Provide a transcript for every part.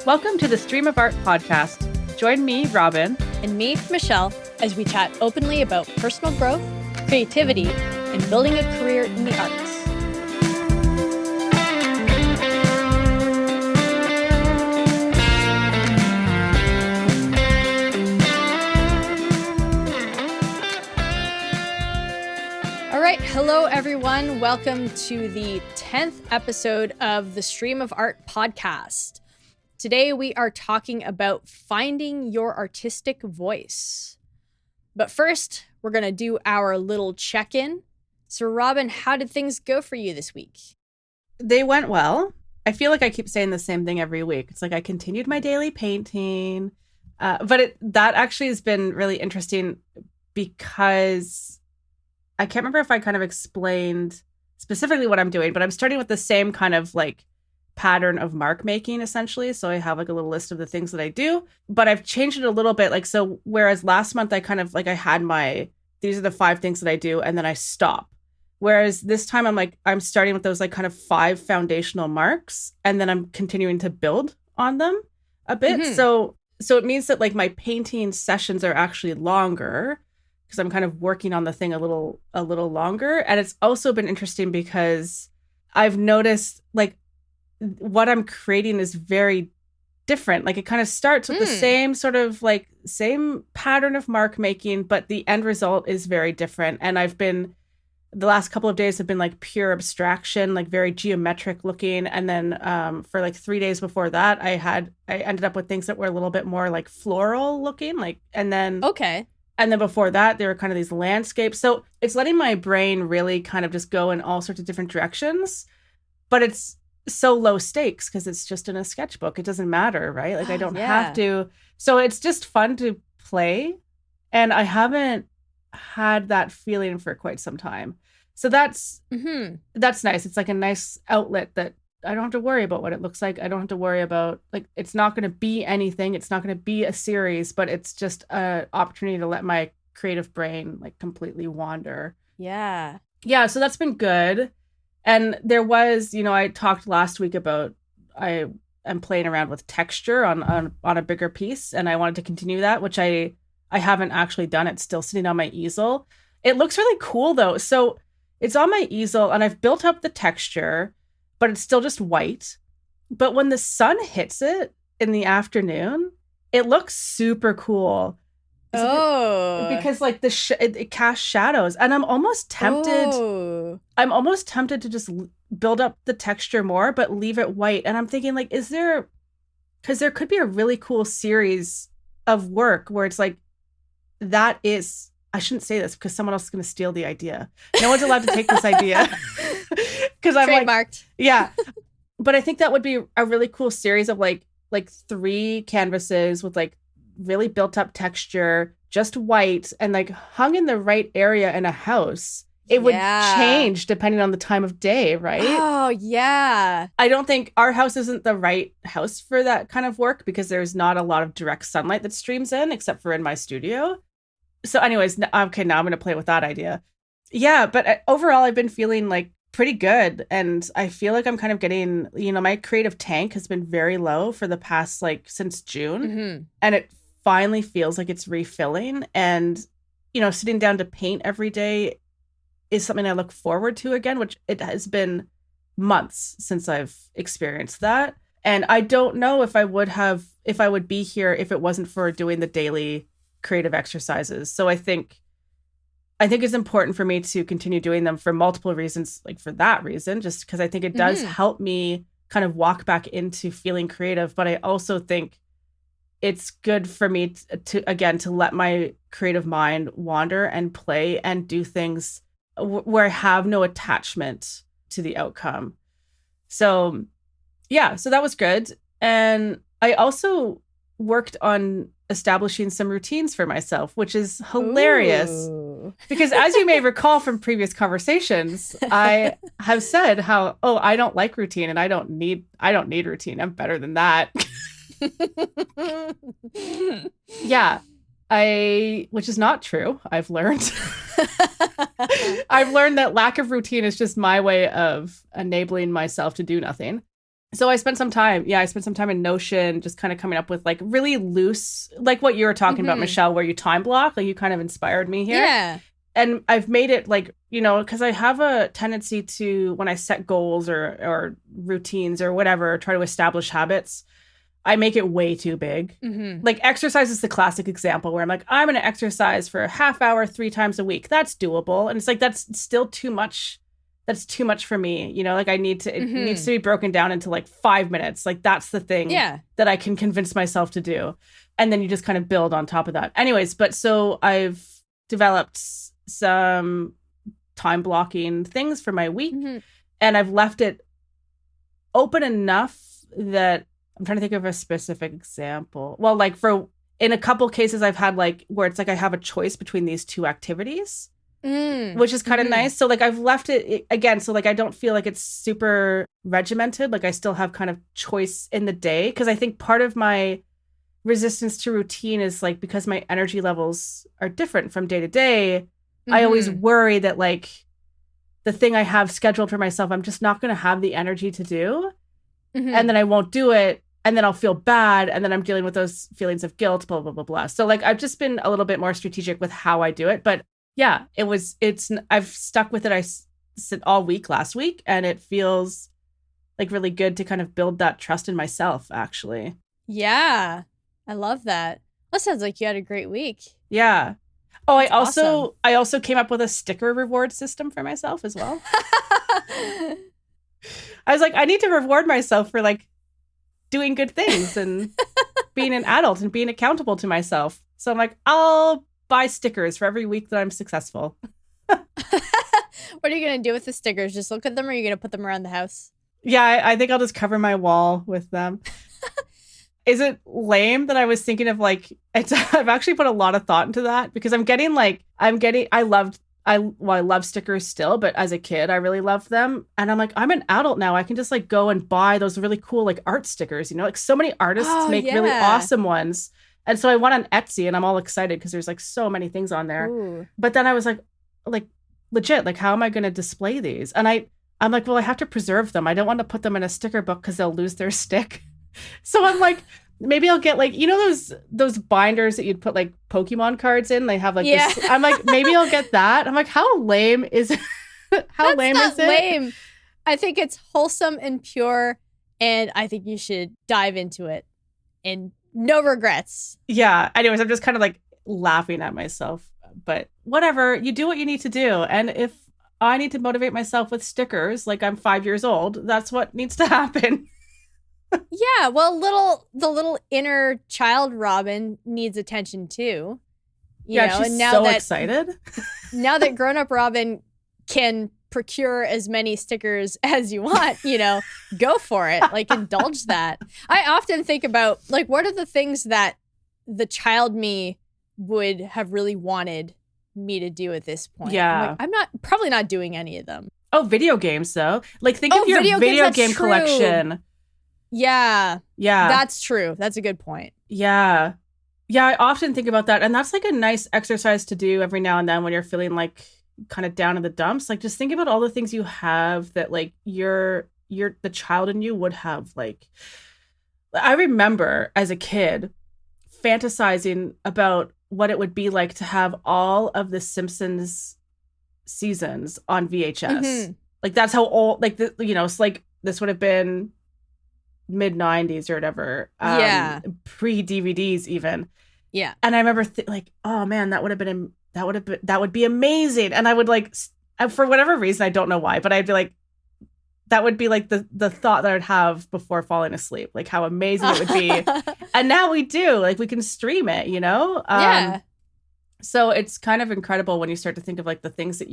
Welcome to the Stream of Art podcast. Join me, Robyn. And me, Michelle, as we chat openly about personal growth, creativity, and building a career in the arts. All right, hello everyone. Welcome to the 10th episode of the Stream of Art podcast. Today we are talking about finding your artistic voice. But first, we're going to do our little check-in. So Robyn, how did things go for you this week? They went well. I feel like I keep saying the same thing every week. It's like I continued my daily painting. But that actually has been really interesting because I can't remember if I kind of explained specifically what I'm doing, but I'm starting with the same kind of like pattern of mark making essentially. So I have like a little list of the things that I do, but I've changed it a little bit. Like, so whereas last month I kind of like, I had these are the 5 things that I do and then I stop. Whereas this time I'm starting with those like kind of 5 foundational marks and then I'm continuing to build on them a bit. Mm-hmm. So it means that like my painting sessions are actually longer because I'm kind of working on the thing a little longer. And it's also been interesting because I've noticed like what I'm creating is very different. Like it kind of starts with the same sort of like same pattern of mark making, but the end result is very different. And the last couple of days have been like pure abstraction, like very geometric looking. And then for like 3 days before that, I ended up with things that were a little bit more like floral looking, and then before that, there were kind of these landscapes. So it's letting my brain really kind of just go in all sorts of different directions, but it's so low stakes because it's just in a sketchbook. It doesn't matter, right? Like I don't have to. So it's just fun to play. And I haven't had that feeling for quite some time. So that's nice. It's like a nice outlet that I don't have to worry about what it looks like. I don't have to worry about like, it's not going to be anything. It's not going to be a series, but it's just an opportunity to let my creative brain like completely wander. Yeah. Yeah. So that's been good. And there was, I talked last week about I am playing around with texture on a bigger piece, and I wanted to continue that, which I haven't actually done. It's still sitting on my easel. It looks really cool though. So it's on my easel and I've built up the texture, but it's still just white. But when the sun hits it in the afternoon, it looks super cool. Because like it casts shadows, and I'm almost tempted. I'm almost tempted to just build up the texture more, but leave it white. And I'm thinking like, because there could be a really cool series of work where it's like, I shouldn't say this because someone else is going to steal the idea. No one's allowed to take this idea because I'm trademarked. Like, yeah. But I think that would be a really cool series of like 3 canvases with like really built up texture, just white, and like hung in the right area in a house. It would change depending on the time of day, right? Oh, yeah. I don't think our house isn't the right house for that kind of work because there's not a lot of direct sunlight that streams in, except for in my studio. So anyways, okay, now I'm going to play with that idea. Yeah, but overall, I've been feeling like pretty good. And I feel like I'm kind of getting, my creative tank has been very low for the past, like since June. Mm-hmm. And it finally feels like it's refilling. And, sitting down to paint every day is something I look forward to again, which it has been months since I've experienced that. And I don't know if I would be here if it wasn't for doing the daily creative exercises. So I think it's important for me to continue doing them for multiple reasons, like for that reason, just because I think it does help me kind of walk back into feeling creative. But I also think it's good for me to let my creative mind wander and play and do things where I have no attachment to the outcome. So yeah, so that was good. And I also worked on establishing some routines for myself, which is hilarious. Ooh. Because as you may recall from previous conversations, I have said how, I don't like routine and I don't need routine. I'm better than that. Yeah. Which is not true. I've learned. I've learned that lack of routine is just my way of enabling myself to do nothing. So I spent some time in Notion just kind of coming up with like really loose, like what you were talking about, Michelle, where you time block, like you kind of inspired me here. Yeah. And I've made it like, because I have a tendency to, when I set goals or routines or whatever, try to establish habits, I make it way too big. Like exercise is the classic example where I'm like, I'm going to exercise for a half hour, 3 times a week. That's doable. And it's like, that's still too much. That's too much for me. Like it needs to be broken down into like 5 minutes. Like that's the thing that I can convince myself to do. And then you just kind of build on top of that. Anyways, but so I've developed some time blocking things for my week and I've left it open enough that I'm trying to think of a specific example. Well, like in a couple cases I've had like where it's like I have a choice between these 2 activities, which is kind of nice. So like I've left it again. So like I don't feel like it's super regimented. Like I still have kind of choice in the day. Cause I think part of my resistance to routine is like, because my energy levels are different from day to day, I always worry that like the thing I have scheduled for myself, I'm just not going to have the energy to do. And then I won't do it. And then I'll feel bad. And then I'm dealing with those feelings of guilt, blah, blah, blah, blah. So like, I've just been a little bit more strategic with how I do it. But yeah, I've stuck with it. I sit all week last week and it feels like really good to kind of build that trust in myself, actually. Yeah. I love that. That sounds like you had a great week. Yeah. Oh, That's awesome. I also came up with a sticker reward system for myself as well. I was like, I need to reward myself for like doing good things and being an adult and being accountable to myself. So I'm like, I'll buy stickers for every week that I'm successful. What are you going to do with the stickers? Just look at them, or are you going to put them around the house? Yeah, I think I'll just cover my wall with them. Is it lame that I was thinking of like, I've actually put a lot of thought into that because I love stickers still, but as a kid, I really loved them. And I'm like, I'm an adult now. I can just like go and buy those really cool like art stickers, like so many artists make really awesome ones. And so I went on Etsy and I'm all excited because there's like so many things on there. Ooh. But then I was like legit, like, how am I going to display these? And I'm like, well, I have to preserve them. I don't want to put them in a sticker book because they'll lose their stick. So I'm like, maybe I'll get like, those binders that you'd put like Pokemon cards in. They have like this. I'm like, maybe I'll get that. I'm like, how lame is it? How lame is it? Lame. I think it's wholesome and pure, and I think you should dive into it and no regrets. Yeah. Anyways, I'm just kind of like laughing at myself, but whatever. You do what you need to do. And if I need to motivate myself with stickers, like I'm 5 years old, that's what needs to happen. Yeah, well, the little inner child Robyn needs attention too. She's and now so excited. Now that grown-up Robyn can procure as many stickers as you want, go for it. Like, indulge that. I often think about, like, what are the things that the child me would have really wanted me to do at this point? Yeah. I'm probably not doing any of them. Oh, video games, though. Like, think of your video game collection. Yeah. Yeah. That's true. That's a good point. Yeah. Yeah, I often think about that. And that's like a nice exercise to do every now and then when you're feeling like kind of down in the dumps. Like, just think about all the things you have that like you're the child in you would have. Like, I remember as a kid fantasizing about what it would be like to have all of the Simpsons seasons on VHS. Like, that's how old, like, it's like this would have been mid-90s or whatever. Pre-DVDs even. Yeah. And I remember like, oh man, that would be amazing. And I would like, for whatever reason, I don't know why, but I'd be like, that would be like the thought that I'd have before falling asleep, like how amazing it would be. And now we do, like, we can stream it, Yeah. So it's kind of incredible when you start to think of like the things that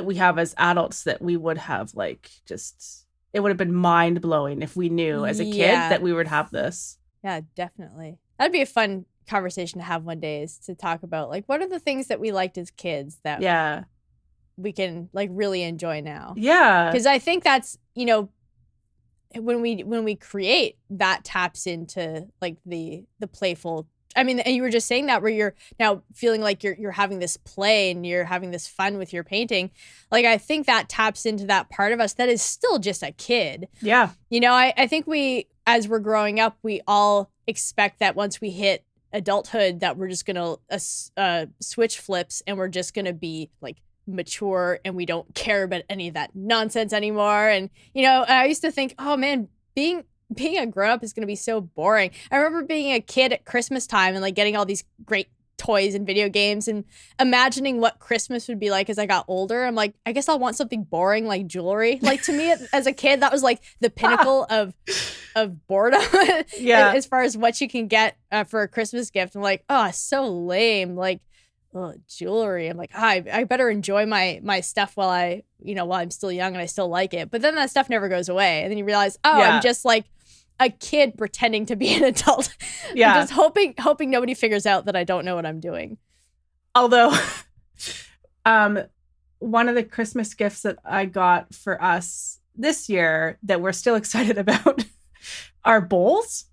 we have as adults that we would have like just, it would have been mind blowing if we knew as a kid that we would have this. Yeah, definitely. That'd be a fun conversation to have one day, is to talk about like, what are the things that we liked as kids that we can like really enjoy now. Yeah. Because I think that's, when we create, that taps into like the playful I mean, and you were just saying that where you're now feeling like you're having this play and you're having this fun with your painting. Like, I think that taps into that part of us that is still just a kid. Yeah. You know, I think as we're growing up, we all expect that once we hit adulthood that we're just going to switch flips and we're just going to be like mature and we don't care about any of that nonsense anymore. And, you know, I used to think, oh man, being a grown-up is going to be so boring. I remember being a kid at Christmas time and like getting all these great toys and video games and imagining what Christmas would be like as I got older. I'm like, I guess I'll want something boring like jewelry. Like, to me as a kid, that was like the pinnacle of boredom. Yeah. As far as what you can get for a Christmas gift. I'm like, oh, so lame. Like, oh, jewelry. I'm like, I better enjoy my stuff while I'm still young and I still like it. But then that stuff never goes away. And then you realize, I'm just like a kid pretending to be an adult. Yeah. I'm just hoping nobody figures out that I don't know what I'm doing. Although, one of the Christmas gifts that I got for us this year that we're still excited about are bowls.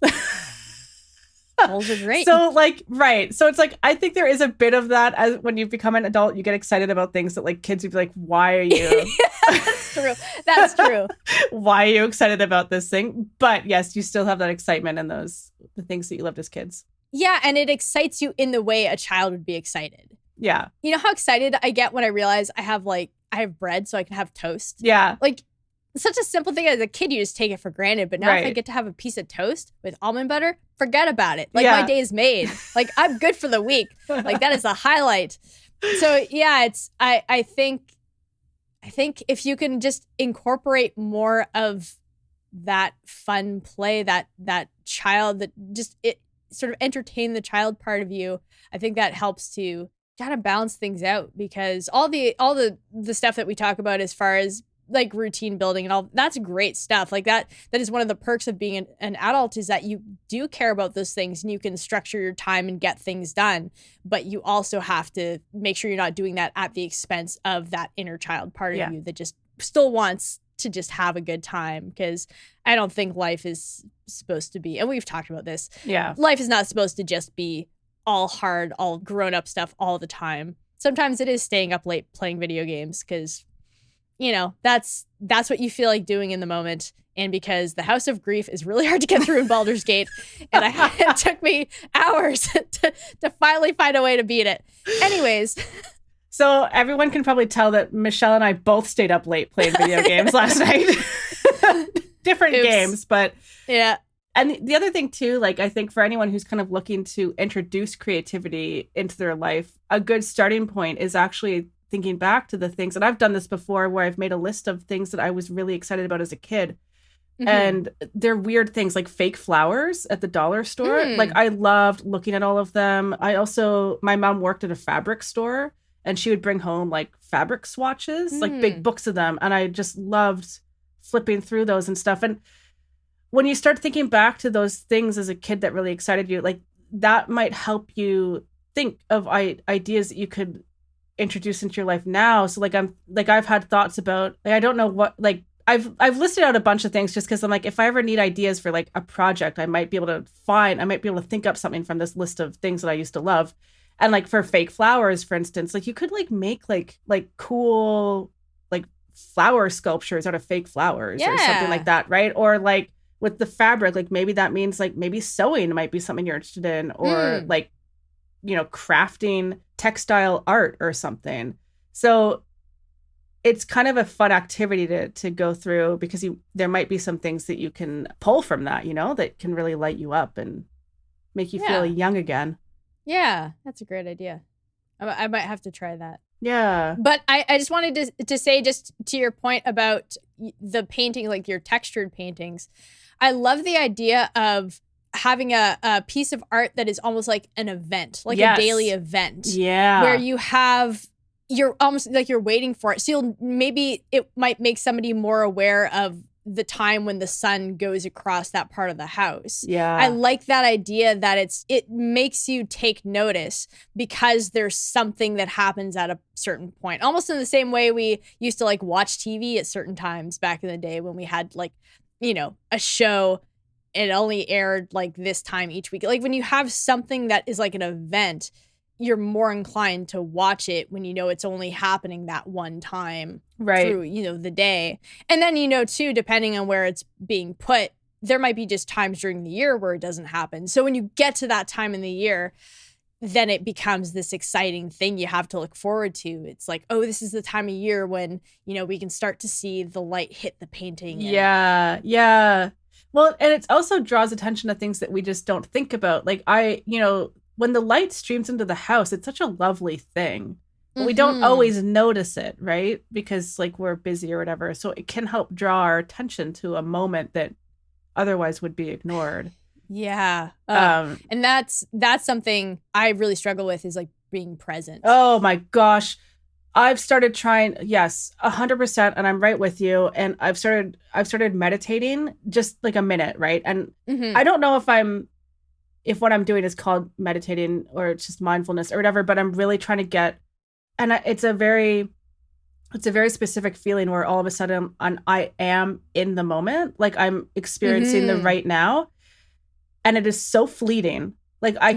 Bowls are great. So like, right. So it's like, I think there is a bit of that as when you become an adult, you get excited about things that like kids would be like, why are you? That's true. That's true. Why are you excited about this thing? But yes, you still have that excitement and the things that you loved as kids. Yeah. And it excites you in the way a child would be excited. Yeah. You know how excited I get when I realize I have bread so I can have toast? Yeah. Like, such a simple thing. As a kid, you just take it for granted. But now if I get to have a piece of toast with almond butter, forget about it. Like, my day is made. Like, I'm good for the week. Like, that is a highlight. So yeah, I think if you can just incorporate more of that fun play, that child, that just it sort of entertain the child part of you, I think that helps to kind of balance things out, because all the stuff that we talk about as far as like routine building and all, that's great stuff. Like that is one of the perks of being an adult, is that you do care about those things and you can structure your time and get things done. But you also have to make sure you're not doing that at the expense of that inner child part of you that just still wants to just have a good time. Because I don't think life is supposed to be, and we've talked about this. Yeah. Life is not supposed to just be all hard, all grown up stuff all the time. Sometimes it is staying up late playing video games because, you know, that's what you feel like doing in the moment. And because the House of Grief is really hard to get through in Baldur's Gate, and it took me hours to finally find a way to beat it. Anyways. So everyone can probably tell that Michelle and I both stayed up late playing video games last night. Different games, but yeah. And the other thing too, like I think for anyone who's kind of looking to introduce creativity into their life, a good starting point is actually thinking back to the things, and I've done this before where I've made a list of things that I was really excited about as a kid. Mm-hmm. And they're weird things like fake flowers at the dollar store. Like I loved looking at all of them. My mom worked at a fabric store and she would bring home like fabric swatches, like big books of them. And I just loved flipping through those and stuff. And when you start thinking back to those things as a kid that really excited you, like that might help you think of ideas that you could introduce into your life now. So I've had thoughts about, like, I don't know what, like I've listed out a bunch of things just because I'm like, if I ever need ideas for like a project, I might be able to think up something from this list of things that I used to love. And like for fake flowers, for instance, like you could like make like cool like flower sculptures out of fake flowers or something like that, right? Or like with the fabric, like maybe that means like maybe sewing might be something you're interested in, or like, you know, crafting textile art or something. So it's kind of a fun activity to go through, because there might be some things that you can pull from that, you know, that can really light you up and make you feel young again. Yeah, that's a great idea. I might have to try that. Yeah. But I just wanted to say, just to your point about the painting, like your textured paintings, I love the idea of having a piece of art that is almost like an event, like a daily event. Yeah. Where you're almost like you're waiting for it. So maybe it might make somebody more aware of the time when the sun goes across that part of the house. Yeah. I like that idea that it makes you take notice because there's something that happens at a certain point. Almost in the same way we used to like watch TV at certain times back in the day when we had like, you know, a show it only aired like this time each week. Like when you have something that is like an event, you're more inclined to watch it when you know it's only happening that one time through, the day. And then, too, depending on where it's being put, there might be just times during the year where it doesn't happen. So when you get to that time in the year, then it becomes this exciting thing you have to look forward to. It's like, oh, this is the time of year when, we can start to see the light hit the painting. Yeah. Well, and it also draws attention to things that we just don't think about. Like when the light streams into the house, it's such a lovely thing. But we don't always notice it, right? Because like we're busy or whatever. So it can help draw our attention to a moment that otherwise would be ignored. Yeah. And that's something I really struggle with, is like being present. Oh my gosh. I've started trying, yes, 100%, and I'm right with you. And I've started meditating just like a minute, right? And I don't know if what I'm doing is called meditating or it's just mindfulness or whatever, but I'm really trying to get, and it's a very specific feeling where all of a sudden I am in the moment, like I'm experiencing the right now, and it is so fleeting. Like I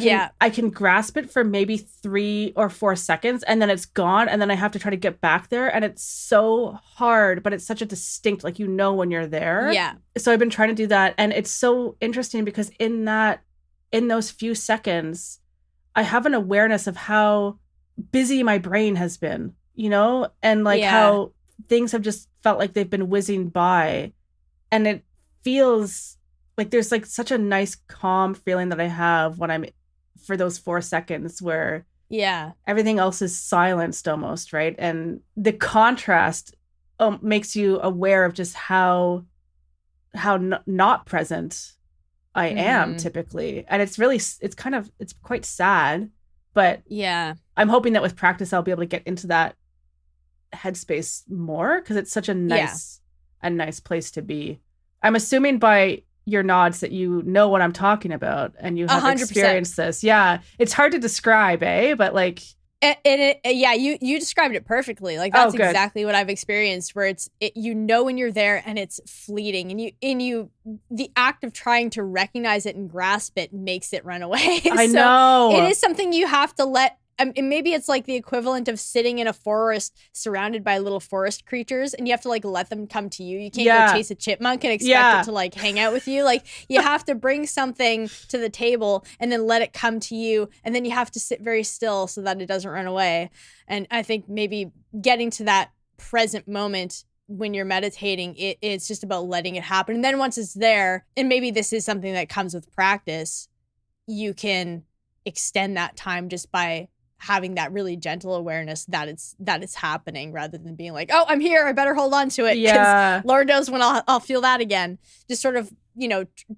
can grasp it for maybe 3 or 4 seconds, and then it's gone, and then I have to try to get back there, and it's so hard, but it's such a distinct, like when you're there. Yeah. So I've been trying to do that, and it's so interesting because in those few seconds, I have an awareness of how busy my brain has been, and like how things have just felt like they've been whizzing by. And it feels like there's like such a nice calm feeling that I have when I'm for those 4 seconds where everything else is silenced almost, right? And the contrast makes you aware of just how not present I am typically. And it's quite sad, but I'm hoping that with practice I'll be able to get into that headspace more, because it's such a nice place to be. I'm assuming by your nods that you know what I'm talking about and you have 100%. Experienced this. Yeah, it's hard to describe, but like. You described it perfectly. Like that's exactly what I've experienced, where it's when you're there and it's fleeting, and the act of trying to recognize it and grasp it makes it run away. I know. It is something you have to let. And maybe it's like the equivalent of sitting in a forest surrounded by little forest creatures, and you have to like let them come to you. You can't go chase a chipmunk and expect it to like hang out with you. Like you have to bring something to the table and then let it come to you, and then you have to sit very still so that it doesn't run away. And I think maybe getting to that present moment when you're meditating, it's just about letting it happen. And then once it's there, and maybe this is something that comes with practice, you can extend that time just by having that really gentle awareness that it's happening, rather than being like, oh, I'm here, I better hold on to it, because Lord knows when I'll feel that again. Just sort of,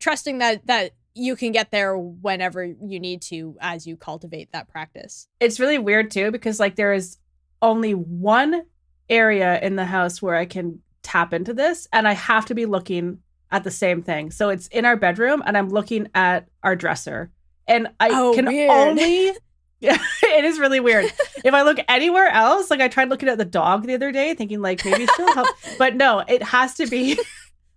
trusting that you can get there whenever you need to as you cultivate that practice. It's really weird too, because like there is only one area in the house where I can tap into this, and I have to be looking at the same thing. So it's in our bedroom, and I'm looking at our dresser, and I can weird. only. Yeah, it is really weird. If I look anywhere else, like I tried looking at the dog the other day, thinking like maybe she'll help, but no, it has to be.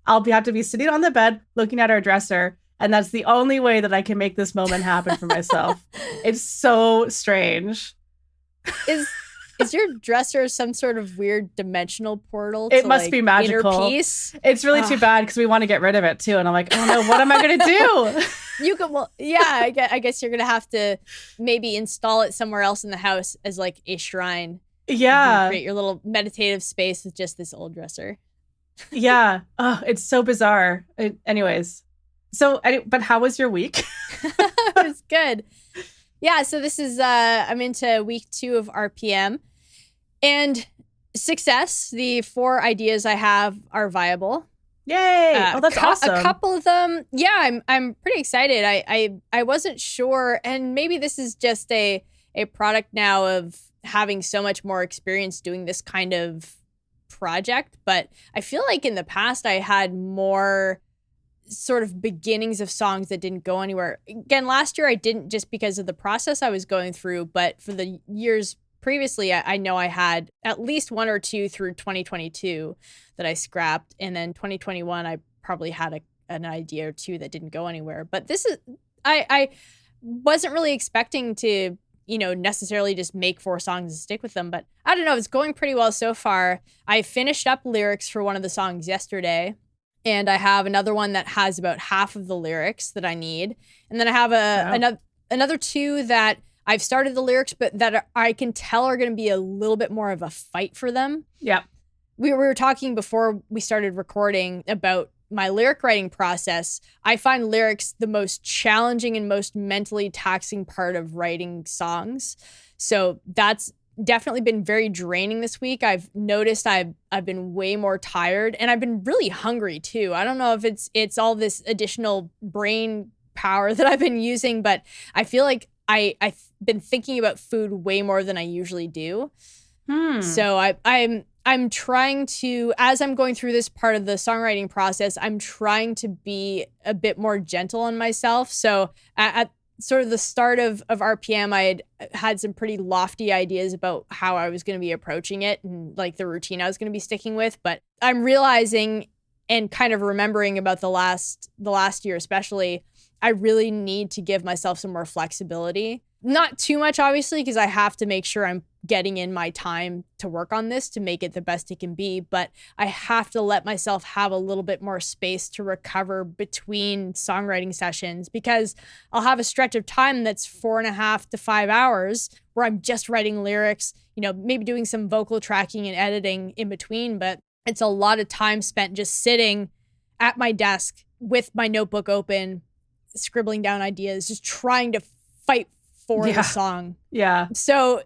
Have to be sitting on the bed looking at our dresser, and that's the only way that I can make this moment happen for myself. It's so strange. Is your dresser some sort of weird dimensional portal? It must be magical. Inner peace? It's really too bad, because we want to get rid of it too, and I'm like, oh no, what am I gonna do? You could, I guess you're gonna have to maybe install it somewhere else in the house as like a shrine. Yeah, create your little meditative space with just this old dresser. Yeah, it's so bizarre. Anyways, but how was your week? It was good. Yeah, so this is I'm into week 2 of RPM, and success. The 4 ideas I have are viable. Yay! That's awesome. A couple of them, I'm pretty excited. I wasn't sure, and maybe this is just a product now of having so much more experience doing this kind of project, but I feel like in the past I had more sort of beginnings of songs that didn't go anywhere. Again, last year I didn't, just because of the process I was going through, but for the years previously, I know I had at least 1 or 2 through 2022 that I scrapped. And then 2021, I probably had an idea or two that didn't go anywhere. But this is, I wasn't really expecting to, necessarily just make 4 songs and stick with them. But I don't know, it's going pretty well so far. I finished up lyrics for one of the songs yesterday, and I have another one that has about half of the lyrics that I need. And then I have another 2 that I've started the lyrics, but that I can tell are going to be a little bit more of a fight for them. Yeah. We were talking before we started recording about my lyric writing process. I find lyrics the most challenging and most mentally taxing part of writing songs. So that's definitely been very draining this week. I've noticed I've been way more tired, and I've been really hungry too. I don't know if it's all this additional brain power that I've been using, but I feel like I've been thinking about food way more than I usually do. So I'm trying to, as I'm going through this part of the songwriting process, I'm trying to be a bit more gentle on myself. So at sort of the start of RPM, I had some pretty lofty ideas about how I was going to be approaching it and like the routine I was going to be sticking with. But I'm realizing and kind of remembering about the last year especially, I really need to give myself some more flexibility. Not too much, obviously, because I have to make sure I'm getting in my time to work on this to make it the best it can be. But I have to let myself have a little bit more space to recover between songwriting sessions, because I'll have a stretch of time that's 4.5 to 5 hours where I'm just writing lyrics, maybe doing some vocal tracking and editing in between. But it's a lot of time spent just sitting at my desk with my notebook open, scribbling down ideas, just trying to fight for the song. Yeah. So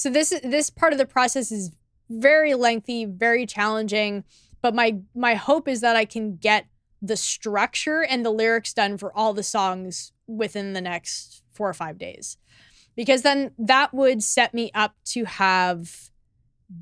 this part of the process is very lengthy, very challenging, but my hope is that I can get the structure and the lyrics done for all the songs within the next 4 or 5 days. Because then that would set me up to have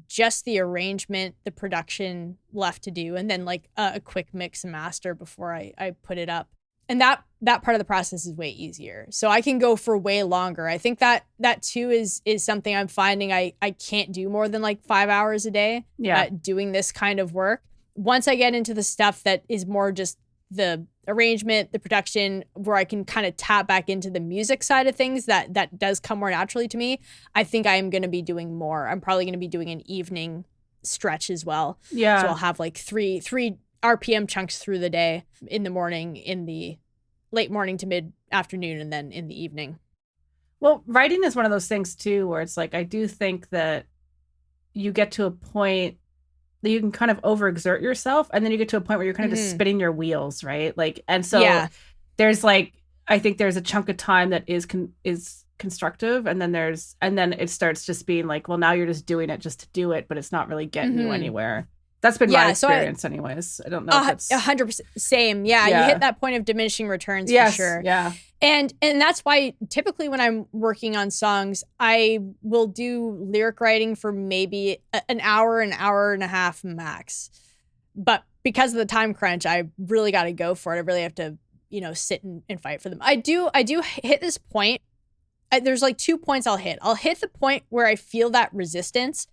just the arrangement, the production left to do, and then like a quick mix and master before I put it up. And that part of the process is way easier. So I can go for way longer. I think that too is something I'm finding I can't do more than like 5 hours a day doing this kind of work. Once I get into the stuff that is more just the arrangement, the production, where I can kind of tap back into the music side of things, that does come more naturally to me. I think I am going to be doing more. I'm probably going to be doing an evening stretch as well. Yeah. So I'll have like three RPM chunks through the day, in the morning, in the late morning to mid afternoon, and then in the evening. Well, writing is one of those things too, where it's like, I do think that you get to a point that you can kind of overexert yourself, and then you get to a point where you're kind of just spinning your wheels, right? Like, and so there's like, I think there's a chunk of time that is constructive, and then it starts just being like, well, now you're just doing it just to do it, but it's not really getting you anywhere. That's been my experience anyways. I don't know if it's 100% same. Yeah, you hit that point of diminishing returns for sure. Yeah. And that's why typically when I'm working on songs, I will do lyric writing for maybe an hour and a half max. But because of the time crunch, I really got to go for it. I really have to, sit and fight for them. I do hit this point. There's like 2 points I'll hit. I'll hit the point where I feel that resistance,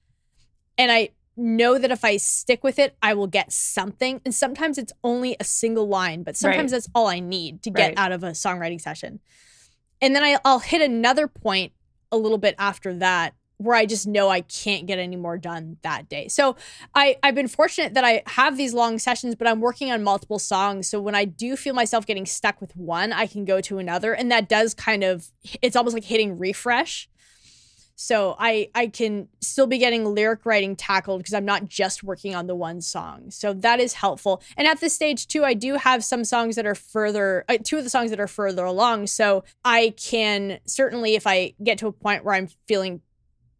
and I know that if I stick with it, I will get something. And sometimes it's only a single line, but sometimes that's all I need to get out of a songwriting session. And then I'll hit another point a little bit after that where I just know I can't get any more done that day. So I've been fortunate that I have these long sessions, but I'm working on multiple songs. So when I do feel myself getting stuck with one, I can go to another. And that does it's almost like hitting refresh. So I can still be getting lyric writing tackled because I'm not just working on the one song. So that is helpful. And at this stage too, I do have some songs that are further, 2 of the songs that are further along. So I can certainly, if I get to a point where I'm feeling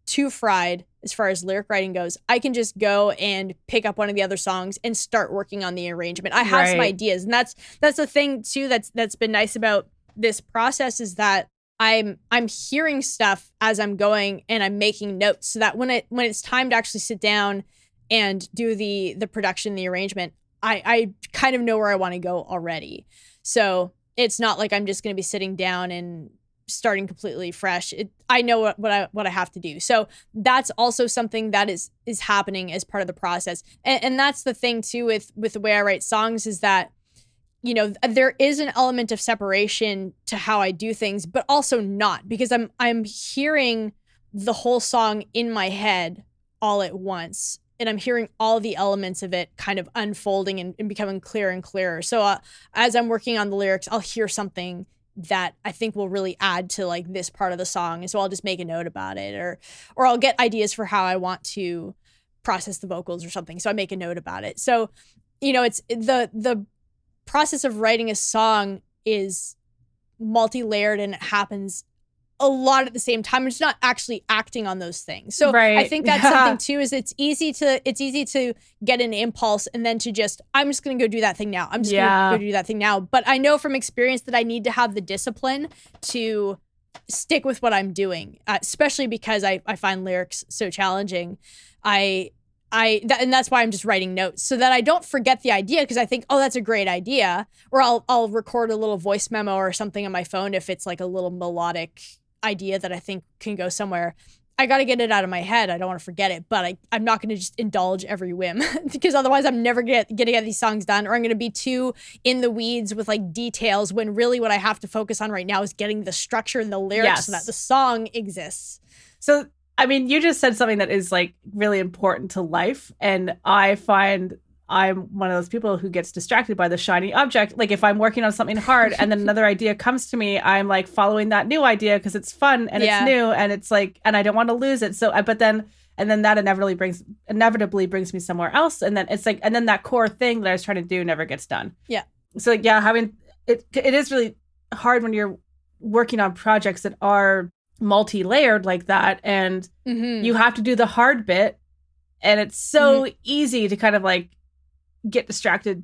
too fried as far as lyric writing goes, I can just go and pick up one of the other songs and start working on the arrangement. I have some ideas. And that's the thing too that's been nice about this process, is that I'm hearing stuff as I'm going, and I'm making notes so that when it's time to actually sit down and do the production, the arrangement, I kind of know where I want to go already. So it's not like I'm just going to be sitting down and starting completely fresh. I know what I have to do. So that's also something that is happening as part of the process. And that's the thing too with the way I write songs, is that you know, there is an element of separation to how I do things, but also not, because I'm hearing the whole song in my head all at once, and I'm hearing all the elements of it kind of unfolding and becoming clearer and clearer. So as I'm working on the lyrics, I'll hear something that I think will really add to like this part of the song, and so I'll just make a note about it, or I'll get ideas for how I want to process the vocals or something, so I make a note about it. So, you know, it's the process of writing a song is multi-layered, and it happens a lot at the same time. It's not actually acting on those things. So I think that's something too, is it's easy to get an impulse and then to just, I'm just going to go do that thing now. I'm just going to go do that thing now. But I know from experience that I need to have the discipline to stick with what I'm doing, especially because I find lyrics so challenging. And that's why I'm just writing notes, so that I don't forget the idea, because I think, oh, that's a great idea. Or I'll record a little voice memo or something on my phone if it's like a little melodic idea that I think can go somewhere. I got to get it out of my head. I don't want to forget it, but I'm not going to just indulge every whim because otherwise I'm never going to get these songs done, or I'm going to be too in the weeds with like details, when really what I have to focus on right now is getting the structure and the lyrics so that the song exists. So, I mean, you just said something that is like really important to life. And I find I'm one of those people who gets distracted by the shiny object. Like if I'm working on something hard and then another idea comes to me, I'm like following that new idea because it's fun and it's new and it's like, and I don't want to lose it. So, but then that inevitably brings me somewhere else. And then it's like, and then that core thing that I was trying to do never gets done. Yeah. So yeah, having it is really hard when you're working on projects that are multi-layered like that, and you have to do the hard bit, and it's so easy to kind of like get distracted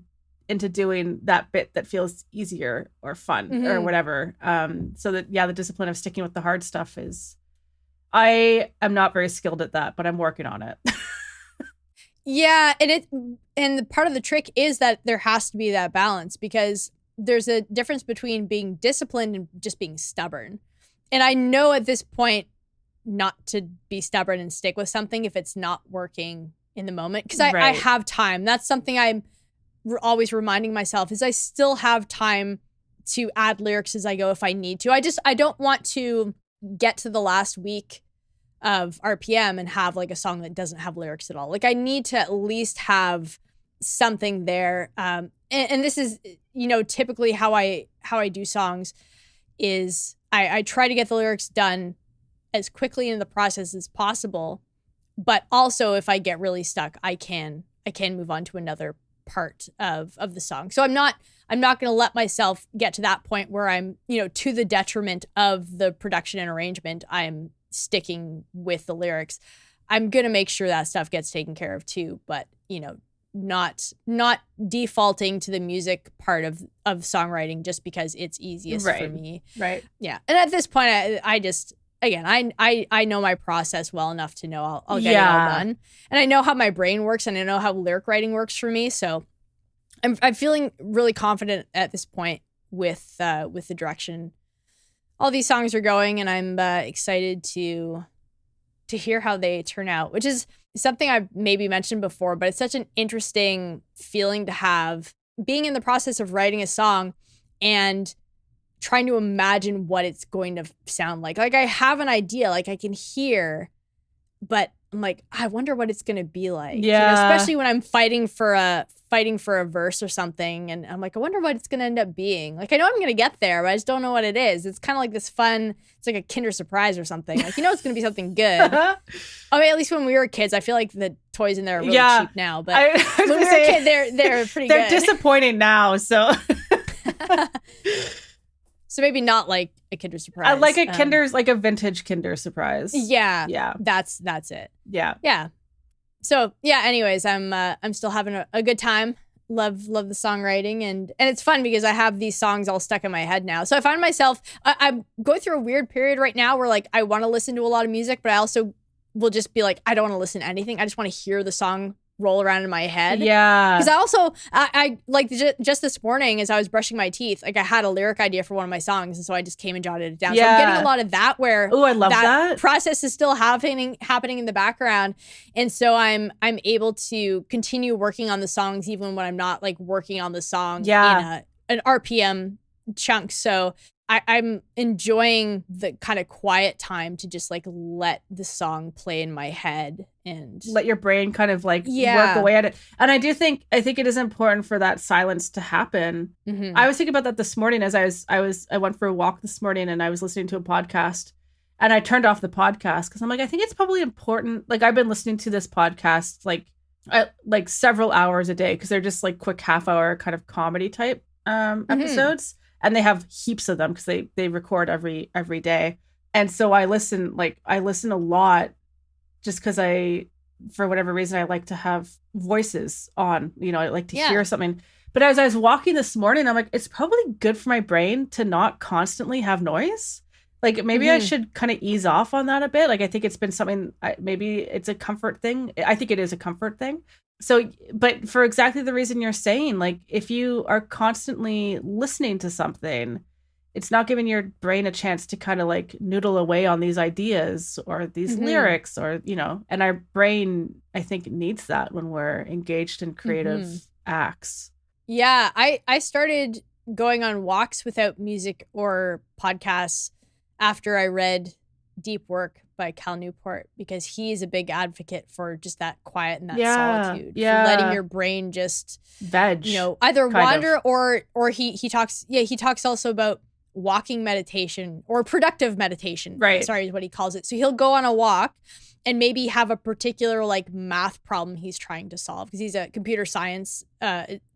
into doing that bit that feels easier or fun or whatever. So that, the discipline of sticking with the hard stuff is, I am not very skilled at that, but I'm working on it. Yeah. And the part of the trick is that there has to be that balance, because there's a difference between being disciplined and just being stubborn. And I know at this point not to be stubborn and stick with something if it's not working in the moment, because I have time. That's something I'm always reminding myself, is I still have time to add lyrics as I go if I need to. I don't want to get to the last week of RPM and have like a song that doesn't have lyrics at all. Like I need to at least have something there. And this is, you know, typically how I do songs is I try to get the lyrics done as quickly in the process as possible, but also if I get really stuck, I can move on to another part of the song. So I'm not going to let myself get to that point where I'm, you know, to the detriment of the production and arrangement, I'm sticking with the lyrics. I'm going to make sure that stuff gets taken care of too, but, you know, not defaulting to the music part of songwriting just because it's easiest for me. Right. Yeah. And at this point, I just, again, I know my process well enough to know I'll get it all done. And I know how my brain works, and I know how lyric writing works for me. So I'm feeling really confident at this point with the direction all these songs are going, and I'm excited to hear how they turn out, which is something I've maybe mentioned before, but it's such an interesting feeling to have, being in the process of writing a song and trying to imagine what it's going to sound like. Like I have an idea, like I can hear, but I'm like, I wonder what it's going to be like. Yeah. You know, especially when I'm fighting for a verse or something. And I'm like, I wonder what it's going to end up being. Like, I know I'm going to get there, but I just don't know what it is. It's kind of like this fun, it's like a Kinder Surprise or something. Like, you know, it's going to be something good. I mean, at least when we were kids, I feel like the toys in there are really cheap now. But when we were a kid, they're pretty good. They're disappointing now, so... So maybe not like a Kinder Surprise. I like a Kinder's, like a vintage Kinder Surprise. Yeah. That's it. Yeah. So yeah. Anyways, I'm still having a good time. Love the songwriting, and it's fun because I have these songs all stuck in my head now. So I find myself I'm going through a weird period right now where like I want to listen to a lot of music, but I also will just be like, I don't want to listen to anything. I just want to hear the song roll around in my head. Yeah. Because I also, I like just this morning as I was brushing my teeth, like I had a lyric idea for one of my songs. And so I just came and jotted it down. Yeah. So I'm getting a lot of that where I love that process is still happening in the background. And so I'm able to continue working on the songs even when I'm not like working on the song an RPM chunk. So I'm enjoying the kind of quiet time to just like let the song play in my head and let your brain kind of like work away at it. And I think it is important for that silence to happen. I was thinking about that this morning as I went for a walk this morning and I was listening to a podcast and I turned off the podcast because I'm like, I think it's probably important. Like I've been listening to this podcast like several hours a day because they're just like quick half-hour kind of comedy type episodes. And they have heaps of them because they record every day. And so I listen a lot just because for whatever reason, I like to have voices on, I like to hear something. But as I was walking this morning, I'm like, it's probably good for my brain to not constantly have noise. Like maybe I should kind of ease off on that a bit. Like I think it's been something, maybe it's a comfort thing. I think it is a comfort thing. So, but for exactly the reason you're saying, like if you are constantly listening to something, it's not giving your brain a chance to kind of like noodle away on these ideas or these lyrics or, and our brain, I think, needs that when we're engaged in creative acts. Yeah, I started going on walks without music or podcasts after I read Deep Work by Cal Newport, because he's a big advocate for just that quiet and that solitude, for letting your brain just veg, either wander or he talks also about walking meditation or productive meditation, right? Sorry, is what he calls it. So he'll go on a walk and maybe have a particular like math problem he's trying to solve because he's a computer science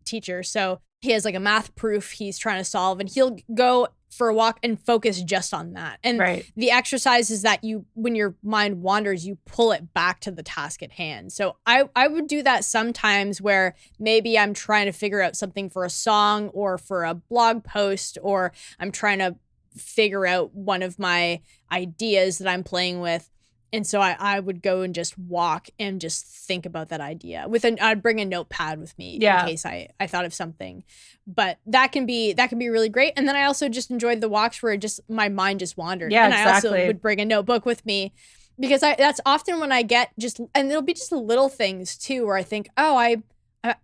teacher. So he has like a math proof he's trying to solve, and he'll go for a walk and focus just on that. And the exercise is that when your mind wanders, you pull it back to the task at hand. So I would do that sometimes where maybe I'm trying to figure out something for a song or for a blog post, or I'm trying to figure out one of my ideas that I'm playing with. And so I would go and just walk and just think about that idea. I'd bring a notepad with me in case I thought of something. But that can be really great. And then I also just enjoyed the walks where my mind just wandered. Yeah, and exactly. I also would bring a notebook with me because that's often when I get and it'll be just the little things too, where I think, oh, I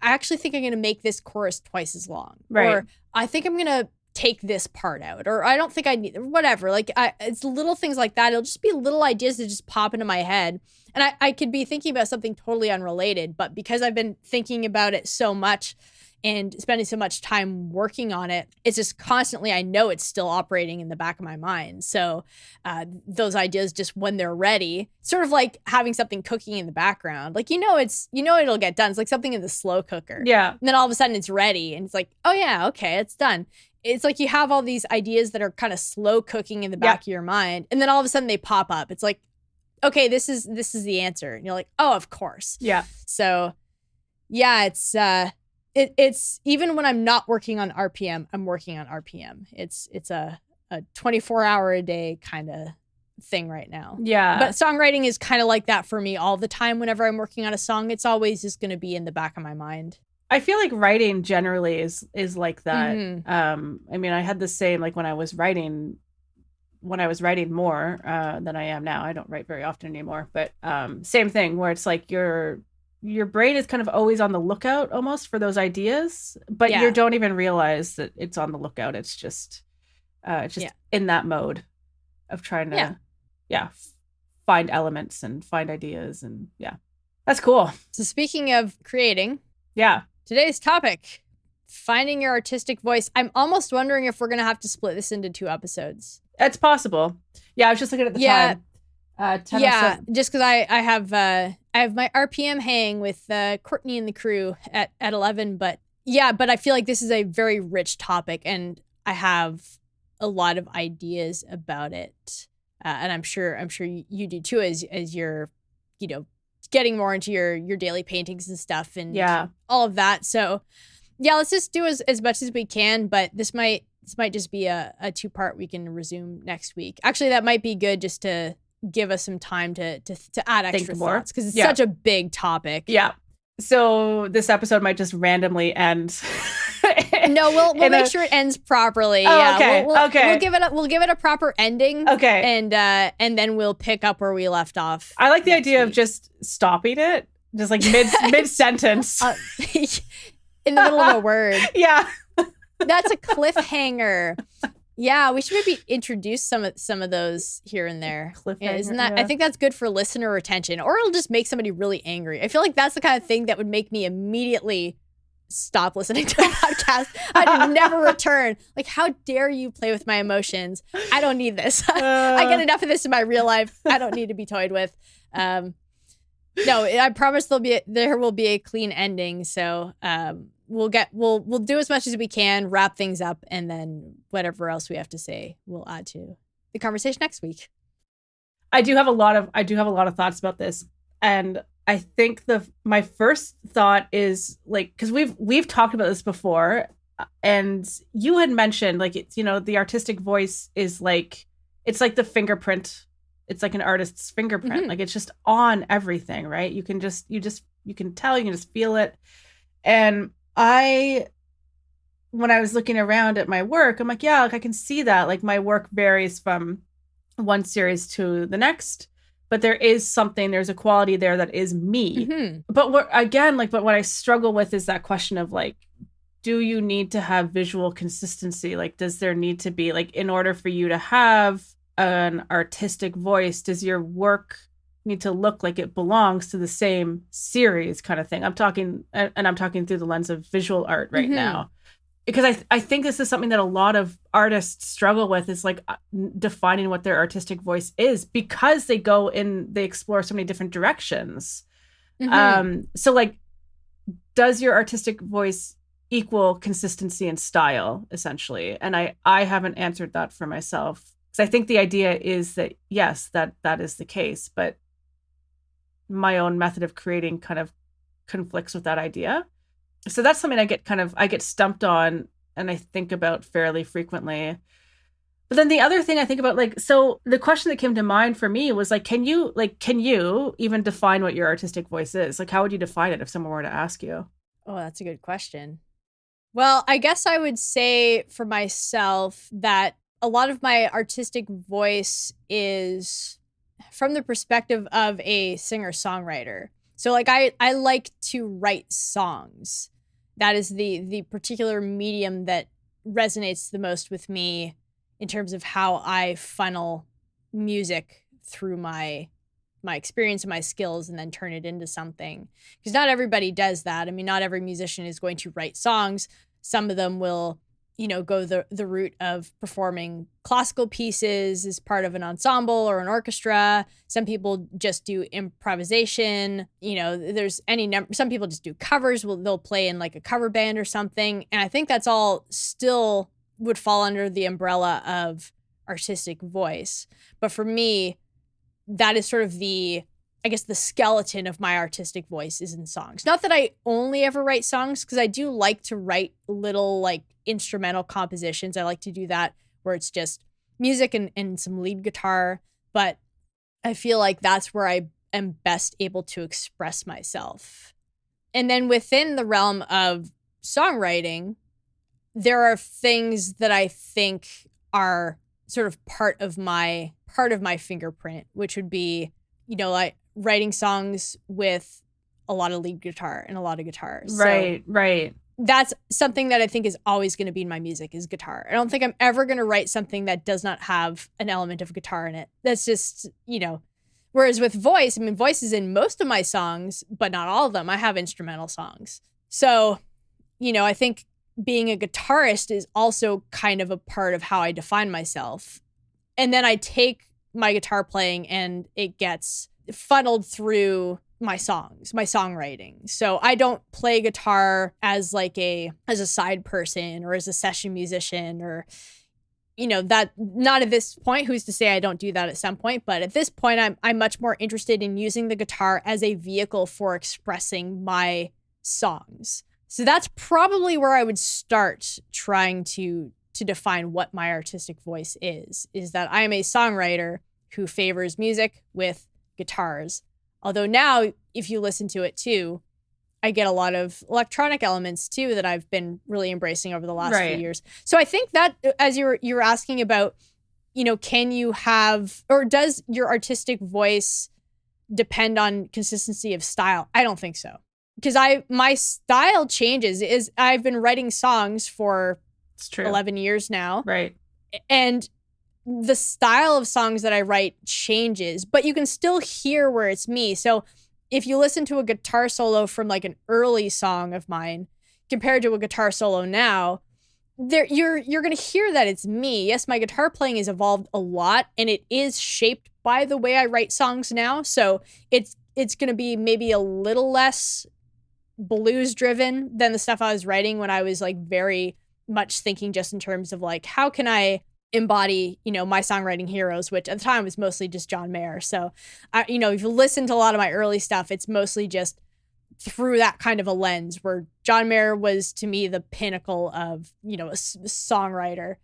actually think I'm going to make this chorus twice as long. Right. Or I think I'm going to take this part out, or I don't think I need whatever. Like it's little things like that. It'll just be little ideas that just pop into my head. And I could be thinking about something totally unrelated, but because I've been thinking about it so much and spending so much time working on it, it's just constantly, I know it's still operating in the back of my mind. So those ideas, just when they're ready, sort of like having something cooking in the background, like, it'll get done. It's like something in the slow cooker. Yeah. And then all of a sudden it's ready and it's like, oh yeah, okay, it's done. It's like you have all these ideas that are kind of slow cooking in the back of your mind. And then all of a sudden they pop up. It's like, okay, this is the answer. And you're like, oh, of course. Yeah. So yeah, it's even when I'm not working on RPM, I'm working on RPM. It's a 24-hour a day kind of thing right now. Yeah. But songwriting is kind of like that for me all the time. Whenever I'm working on a song, it's always just going to be in the back of my mind. I feel like writing generally is like that. I mean, I had the same, like when I was writing more than I am now. I don't write very often anymore, but same thing where it's like your brain is kind of always on the lookout almost for those ideas, but you don't even realize that it's on the lookout. It's just in that mode of trying to find elements and find ideas, and that's cool. So speaking of creating, today's topic, finding your artistic voice. I'm almost wondering if we're going to have to split this into 2 episodes. It's possible. Yeah, I was just looking at the time. 10:07. Just because I have my RPM hang with Courtney and the crew at 11. But I feel like this is a very rich topic, and I have a lot of ideas about it. And I'm sure you do too, as you're, getting more into your daily paintings and stuff and all of that. So let's just do as much as we can, but this might just be a 2-part we can resume next week. Actually, that might be good just to give us some time to add extra thoughts, because it's such a big topic. Yeah. So this episode might just randomly end. No, we'll make sure it ends properly. Oh, okay. We'll give it a proper ending. Okay. And then we'll pick up where we left off. I like the idea of just stopping it, just like mid sentence. In the middle of a word. Yeah. That's a cliffhanger. Yeah, we should maybe introduce some of those here and there. Yeah, isn't that? Yeah. I think that's good for listener retention, or it'll just make somebody really angry. I feel like that's the kind of thing that would make me immediately stop listening to a podcast. I'd never return. Like, how dare you play with my emotions? I don't need this. I get enough of this in my real life. I don't need to be toyed with. No, I promise there will be a clean ending. So we'll do as much as we can, wrap things up, and then whatever else we have to say, we'll add to the conversation next week. I do have a lot of thoughts about this, and I think my first thought is like, because we've talked about this before, and you had mentioned like it's, the artistic voice is like, it's like the fingerprint. It's like an artist's fingerprint. Like it's just on everything, right? You can tell, you can just feel it. And when I was looking around at my work, I'm like, yeah, like I can see that. Like my work varies from one series to the next, but there's a quality there that is me. But what I struggle with is that question of like, do you need to have visual consistency? Like, does there need to be, like, in order for you to have an artistic voice, does your work need to look like it belongs to the same series kind of thing? I'm talking through the lens of visual art right now. Because I think this is something that a lot of artists struggle with, is like defining what their artistic voice is, because they explore so many different directions. So like, does your artistic voice equal consistency and style, essentially? And I haven't answered that for myself. Because I think the idea is that, yes, that is the case, but my own method of creating kind of conflicts with that idea. So that's something I get stumped on, and I think about fairly frequently. But then the other thing I think about, like, so the question that came to mind for me was like, can you even define what your artistic voice is? Like, how would you define it if someone were to ask you? Oh, that's a good question. Well, I guess I would say for myself that a lot of my artistic voice is from the perspective of a singer-songwriter. So like I like to write songs. That is the particular medium that resonates the most with me in terms of how I funnel music through my experience and my skills and then turn it into something. Because not everybody does that. I mean, not every musician is going to write songs. Some of them will, go the route of performing classical pieces as part of an ensemble or an orchestra. Some people just do improvisation. There's some people just do covers. They'll play in like a cover band or something. And I think that's all still would fall under the umbrella of artistic voice. But for me, that is sort of the skeleton of my artistic voice is in songs. Not that I only ever write songs, because I do like to write little like instrumental compositions. I like to do that where it's just music and some lead guitar. But I feel like that's where I am best able to express myself. And then within the realm of songwriting, there are things that I think are sort of part of my fingerprint, which would be, like writing songs with a lot of lead guitar and a lot of guitar. Right. That's something that I think is always going to be in my music, is guitar. I don't think I'm ever going to write something that does not have an element of guitar in it. That's just, whereas with voice, I mean, voice is in most of my songs, but not all of them. I have instrumental songs. So, I think being a guitarist is also kind of a part of how I define myself. And then I take my guitar playing and it gets funneled through my songs, my songwriting. So I don't play guitar as a side person or as a session musician or, that, not at this point. Who's to say I don't do that at some point? But at this point, I'm much more interested in using the guitar as a vehicle for expressing my songs. So that's probably where I would start trying to define what my artistic voice is that I am a songwriter who favors music with guitars. Although now, if you listen to it too, I get a lot of electronic elements too that I've been really embracing over the last few years. So I think that, as you're asking about, can you have, or does your artistic voice depend on consistency of style? I don't think so. Because my style changes. I've been writing songs for It's true. 11 years now. Right. And the style of songs that I write changes, but you can still hear where it's me. So if you listen to a guitar solo from like an early song of mine compared to a guitar solo now, you're going to hear that it's me. Yes, my guitar playing has evolved a lot, and it is shaped by the way I write songs now. So it's going to be maybe a little less blues driven than the stuff I was writing when I was like very much thinking just in terms of like, how can I embody, my songwriting heroes, which at the time was mostly just John Mayer. So, if you listen to a lot of my early stuff, it's mostly just through that kind of a lens where John Mayer was to me the pinnacle of, a songwriter.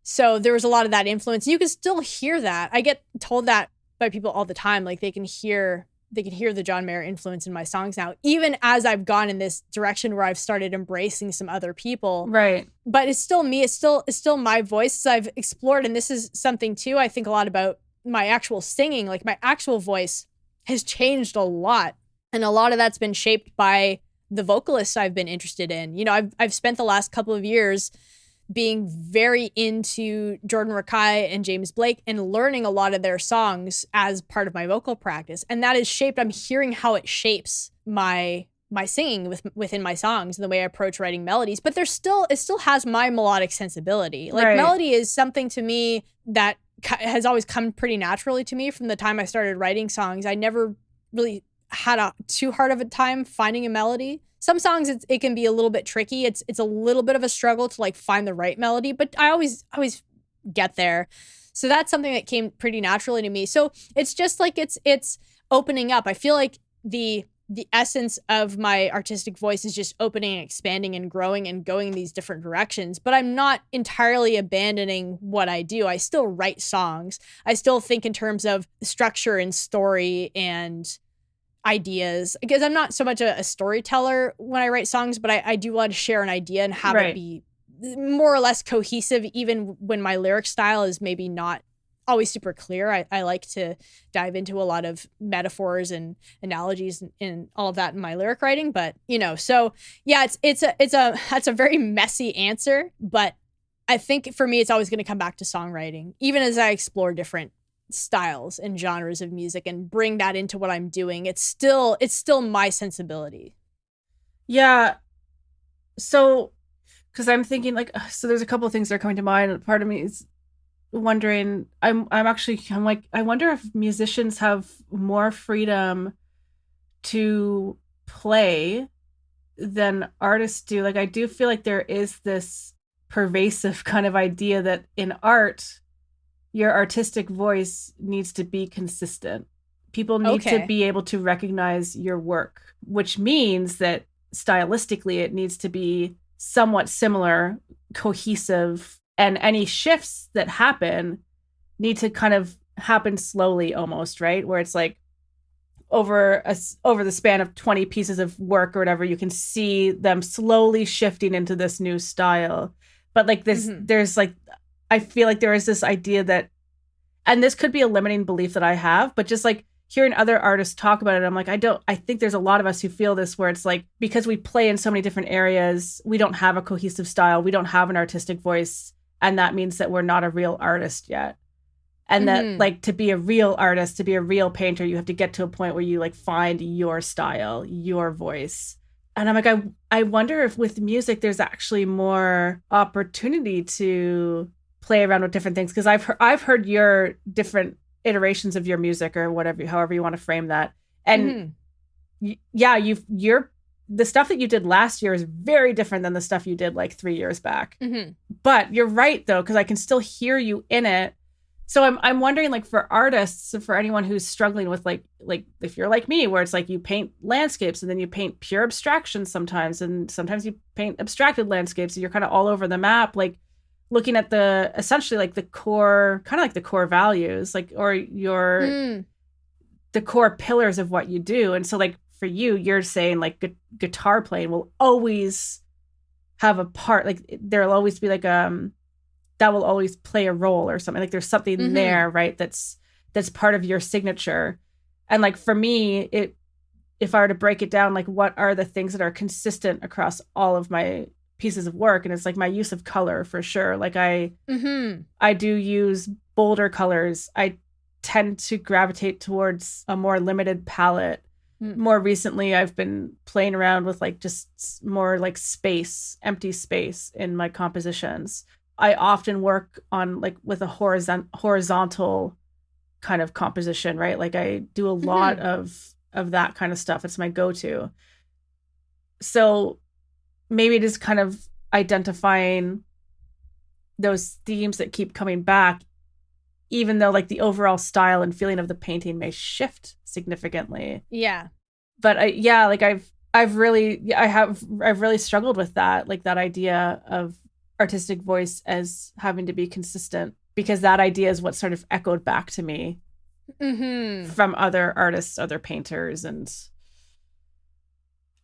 So there was a lot of that influence. You can still hear that. I get told that by people all the time. Like they can hear the John Mayer influence in my songs now, even as I've gone in this direction where I've started embracing some other people. Right. But it's still me. It's still my voice as I've explored. And this is something too, I think a lot about my actual singing. Like my actual voice has changed a lot. And a lot of that's been shaped by the vocalists I've been interested in. I've spent the last couple of years being very into Jordan Rakai and James Blake and learning a lot of their songs as part of my vocal practice. And that is shaped, I'm hearing how it shapes my singing within my songs and the way I approach writing melodies. But it still has my melodic sensibility. Like melody is something to me that has always come pretty naturally to me from the time I started writing songs. I never really had a too hard of a time finding a melody. Some songs it can be a little bit tricky. It's a little bit of a struggle to like find the right melody, but I always get there. So that's something that came pretty naturally to me. So it's just like it's opening up. I feel like the essence of my artistic voice is just opening and expanding and growing and going in these different directions, but I'm not entirely abandoning what I do. I still write songs. I still think in terms of structure and story and ideas, because I'm not so much a storyteller when I write songs, but I do want to share an idea and have it be more or less cohesive, even when my lyric style is maybe not always super clear. I like to dive into a lot of metaphors and analogies and all of that in my lyric writing. But so yeah, that's a very messy answer, but I think for me it's always going to come back to songwriting, even as I explore different styles and genres of music and bring that into what I'm doing. It's still my sensibility. Yeah. So, because I'm thinking like, so there's a couple of things that are coming to mind. Part of me is wondering, I'm like, I wonder if musicians have more freedom to play than artists do. Like, I do feel like there is this pervasive kind of idea that in art, your artistic voice needs to be consistent. People need to be able to recognize your work, which means that stylistically it needs to be somewhat similar, cohesive, and any shifts that happen need to kind of happen slowly almost, right? Where it's like over the span of 20 pieces of work or whatever, you can see them slowly shifting into this new style. But like this, there's like, I feel like there is this idea that, and this could be a limiting belief that I have, but just like hearing other artists talk about it, I'm like, I think there's a lot of us who feel this, where it's like, because we play in so many different areas, we don't have a cohesive style, we don't have an artistic voice, and that means that we're not a real artist yet. And that like to be a real artist, to be a real painter, you have to get to a point where you like find your style, your voice. And I'm like, I wonder if with music, there's actually more opportunity to play around with different things, because I've heard your different iterations of your music or whatever, however you want to frame that. And the stuff that you did last year is very different than the stuff you did like 3 years back. But you're right though, because I can still hear you in it. So I'm wondering, like, for artists, for anyone who's struggling with like if you're like me, where it's like you paint landscapes and then you paint pure abstractions sometimes, and sometimes you paint abstracted landscapes, and you're kind of all over the map, like looking at the essentially like the core, kind of like the core values, like, or the core pillars of what you do. And so like for you, you're saying like guitar playing will always have a part, like there'll always be like that will always play a role or something, like there's something there, right, that's part of your signature. And like for me, if I were to break it down, like what are the things that are consistent across all of my pieces of work, and it's like my use of color for sure. Like Mm-hmm. I do use bolder colors. I tend to gravitate towards a more limited palette. More recently, I've been playing around with like just more like space, empty space in my compositions. I often work on like with a horizontal kind of composition, right? Like I do a lot of that kind of stuff. It's my go-to. So maybe it is kind of identifying those themes that keep coming back, even though like the overall style and feeling of the painting may shift significantly. Yeah. But I've really struggled with that, like that idea of artistic voice as having to be consistent, because that idea is what sort of echoed back to me from other artists, other painters, and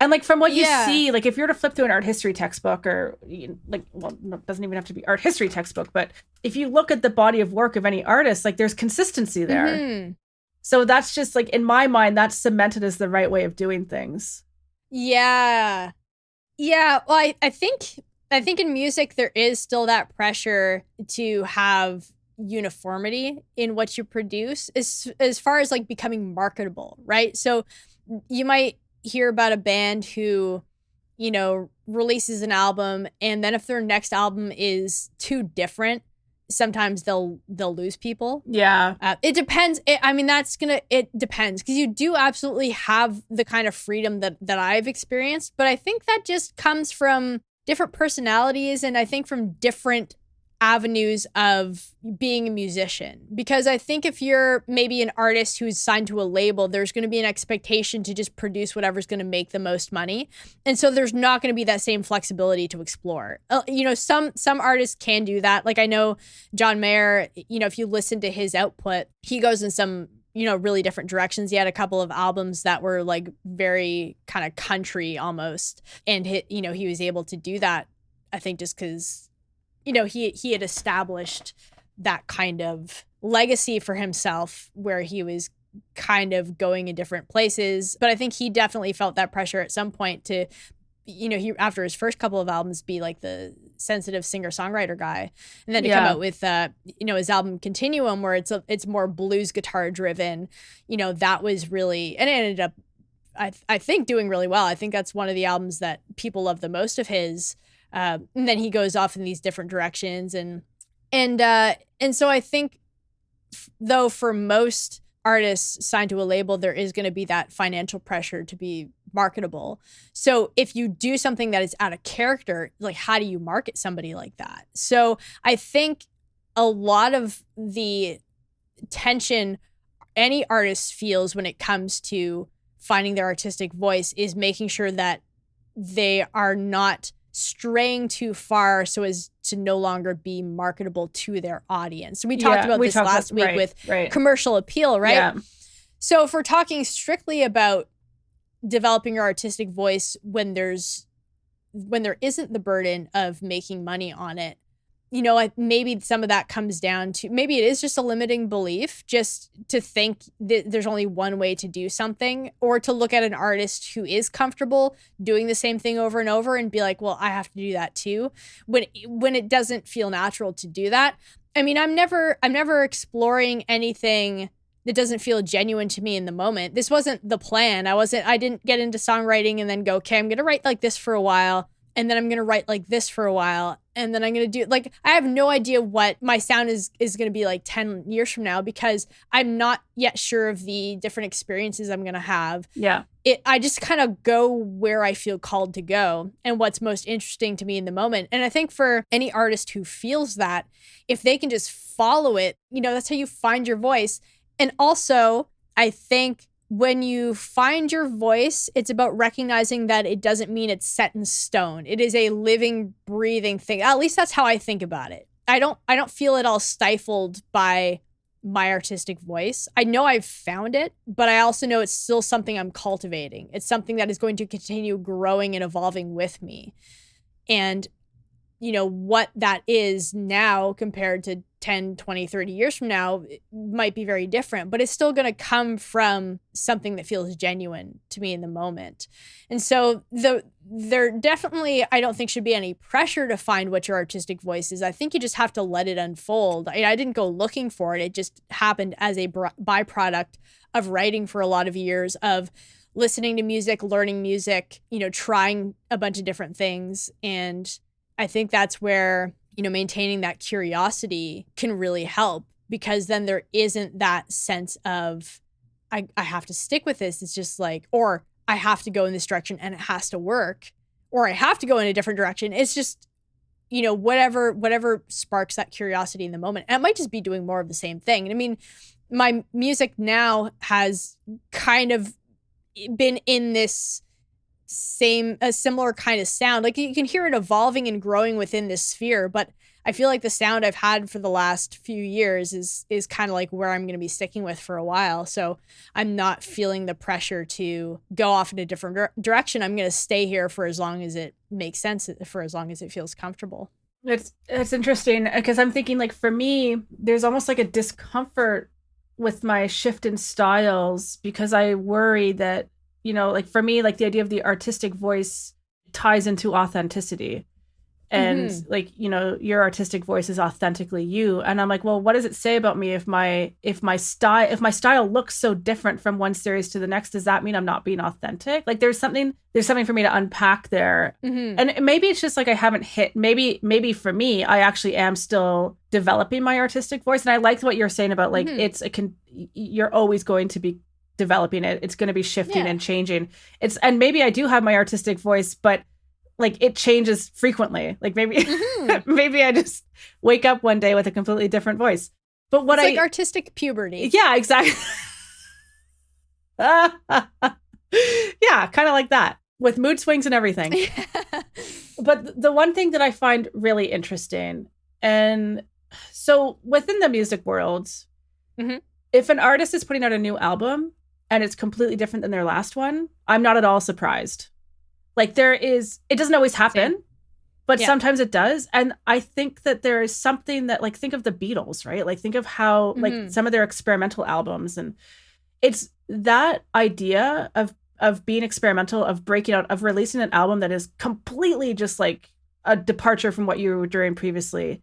like from what you see, like if you were to flip through an art history textbook, or like, well, it doesn't even have to be art history textbook, but if you look at the body of work of any artist, like there's consistency there. So that's just like, in my mind, that's cemented as the right way of doing things. Yeah. Well, I think in music there is still that pressure to have uniformity in what you produce as far as like becoming marketable, right? So you might hear about a band who, you know, releases an album, and then if their next album is too different, sometimes they'll lose people. It depends. It depends, because you do absolutely have the kind of freedom that I've experienced, but I think that just comes from different personalities, and I think from different avenues of being a musician. Because I think if you're maybe an artist who's signed to a label, there's going to be an expectation to just produce whatever's going to make the most money, and so there's not going to be that same flexibility to explore. You know, some artists can do that. Like I know John Mayer, you know, if you listen to his output, he goes in some, you know, really different directions. He had a couple of albums that were like very kind of country almost, and he was able to do that, I think, just because, you know, he had established that kind of legacy for himself where he was kind of going in different places. But I think he definitely felt that pressure at some point to, you know, he, after his first couple of albums, be like the sensitive singer-songwriter guy, and then to come out with you know, his album Continuum, where it's more blues guitar driven. You know, that was really, and it ended up, I think, doing really well. I think that's one of the albums that people love the most of his. And then he goes off in these different directions, and so I think, though, for most artists signed to a label, there is going to be that financial pressure to be marketable. So if you do something that is out of character, like, how do you market somebody like that? So I think a lot of the tension any artist feels when it comes to finding their artistic voice is making sure that they are not straying too far so as to no longer be marketable to their audience. We talked about this last week with commercial appeal, right? Yeah. So if we're talking strictly about developing your artistic voice when there isn't the burden of making money on it, you know, maybe some of that comes down to, maybe it is just a limiting belief, just to think that there's only one way to do something, or to look at an artist who is comfortable doing the same thing over and over and be like, well, I have to do that too, when it doesn't feel natural to do that. I mean, I'm never exploring anything that doesn't feel genuine to me in the moment. This wasn't the plan. I didn't get into songwriting and then go, okay, I'm going to write like this for a while, and then I'm going to write like this for a while, and then I'm going to do, like, I have no idea what my sound is going to be like 10 years from now, because I'm not yet sure of the different experiences I'm going to have. Yeah. I just kind of go where I feel called to go and what's most interesting to me in the moment. And I think for any artist who feels that, if they can just follow it, you know, that's how you find your voice. And also, I think when you find your voice, it's about recognizing that it doesn't mean it's set in stone. It is a living, breathing thing. At least that's how I think about it. I don't feel it all stifled by my artistic voice. I know I've found it, but I also know it's still something I'm cultivating. It's something that is going to continue growing and evolving with me. And, you know, what that is now compared to 10, 20, 30 years from now, it might be very different, but it's still going to come from something that feels genuine to me in the moment. And so there definitely, I don't think should be any pressure to find what your artistic voice is. I think you just have to let it unfold. I didn't go looking for it. It just happened as a byproduct of writing for a lot of years, of listening to music, learning music, trying a bunch of different things. And I think that's where, maintaining that curiosity can really help, because then there isn't that sense of, I have to stick with this. It's just like, or I have to go in this direction and it has to work, or I have to go in a different direction. It's just, whatever sparks that curiosity in the moment. And it might just be doing more of the same thing. And I mean, my music now has kind of been in this a similar kind of sound. Like, you can hear it evolving and growing within this sphere, but I feel like the sound I've had for the last few years is kind of like where I'm going to be sticking with for a while. So I'm not feeling the pressure to go off in a different direction. I'm going to stay here for as long as it makes sense, for as long as it feels comfortable. It's interesting, because I'm thinking, like, for me, there's almost like a discomfort with my shift in styles, because I worry that, like, for me, like, the idea of the artistic voice ties into authenticity. And like, your artistic voice is authentically you. And I'm like, well, what does it say about me if my style looks so different from one series to the next? Does that mean I'm not being authentic? Like, there's something for me to unpack there. And maybe it's just like I haven't hit, maybe for me, I actually am still developing my artistic voice. And I liked what you're saying about, like, you're always going to be developing it. It's going to be shifting and changing. And maybe I do have my artistic voice, but like, it changes frequently. Like, maybe maybe I just wake up one day with a completely different voice. But what it's like artistic puberty. Yeah, exactly. Yeah, kind of like that, with mood swings and everything. But the one thing that I find really interesting, and so within the music world, if an artist is putting out a new album and it's completely different than their last one, I'm not at all surprised. Like, it doesn't always happen, but sometimes it does. And I think that there is something that, like, think of the Beatles, right? Like, think of how, like, some of their experimental albums, and it's that idea of being experimental, of breaking out, of releasing an album that is completely just like a departure from what you were doing previously.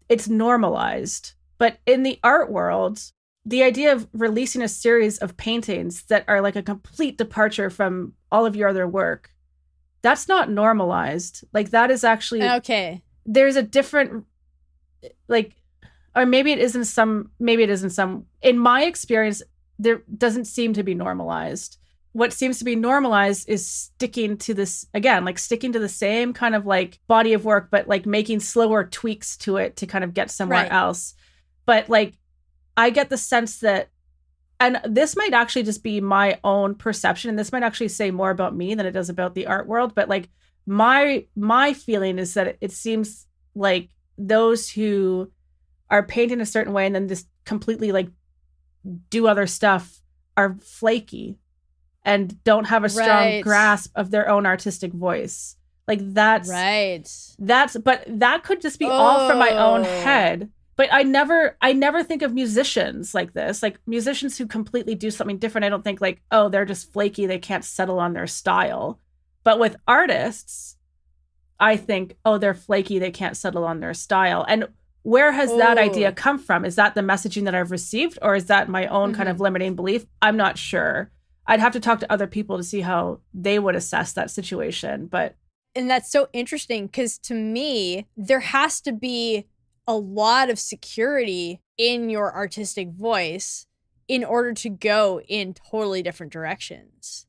It's normalized. But in the art world, the idea of releasing a series of paintings that are like a complete departure from all of your other work, that's not normalized. Like, that is actually okay. There's a different, like, or maybe it isn't some. In my experience, there doesn't seem to be normalized. What seems to be normalized is sticking to this, again, like, sticking to the same kind of, like, body of work, but, like, making slower tweaks to it to kind of get somewhere else. But, like, I get the sense that, and this might actually just be my own perception, and this might actually say more about me than it does about the art world, but, like, my feeling is that it seems like those who are painting a certain way and then just completely, like, do other stuff are flaky and don't have a strong grasp of their own artistic voice. Like, but that could just be all from my own head. But I never think of musicians like this. Like, musicians who completely do something different, I don't think, like, oh, they're just flaky, they can't settle on their style. But with artists, I think, oh, they're flaky, they can't settle on their style. And where has that idea come from? Is that the messaging that I've received, or is that my own kind of limiting belief? I'm not sure. I'd have to talk to other people to see how they would assess that situation. And that's so interesting, because to me, there has to be a lot of security in your artistic voice in order to go in totally different directions.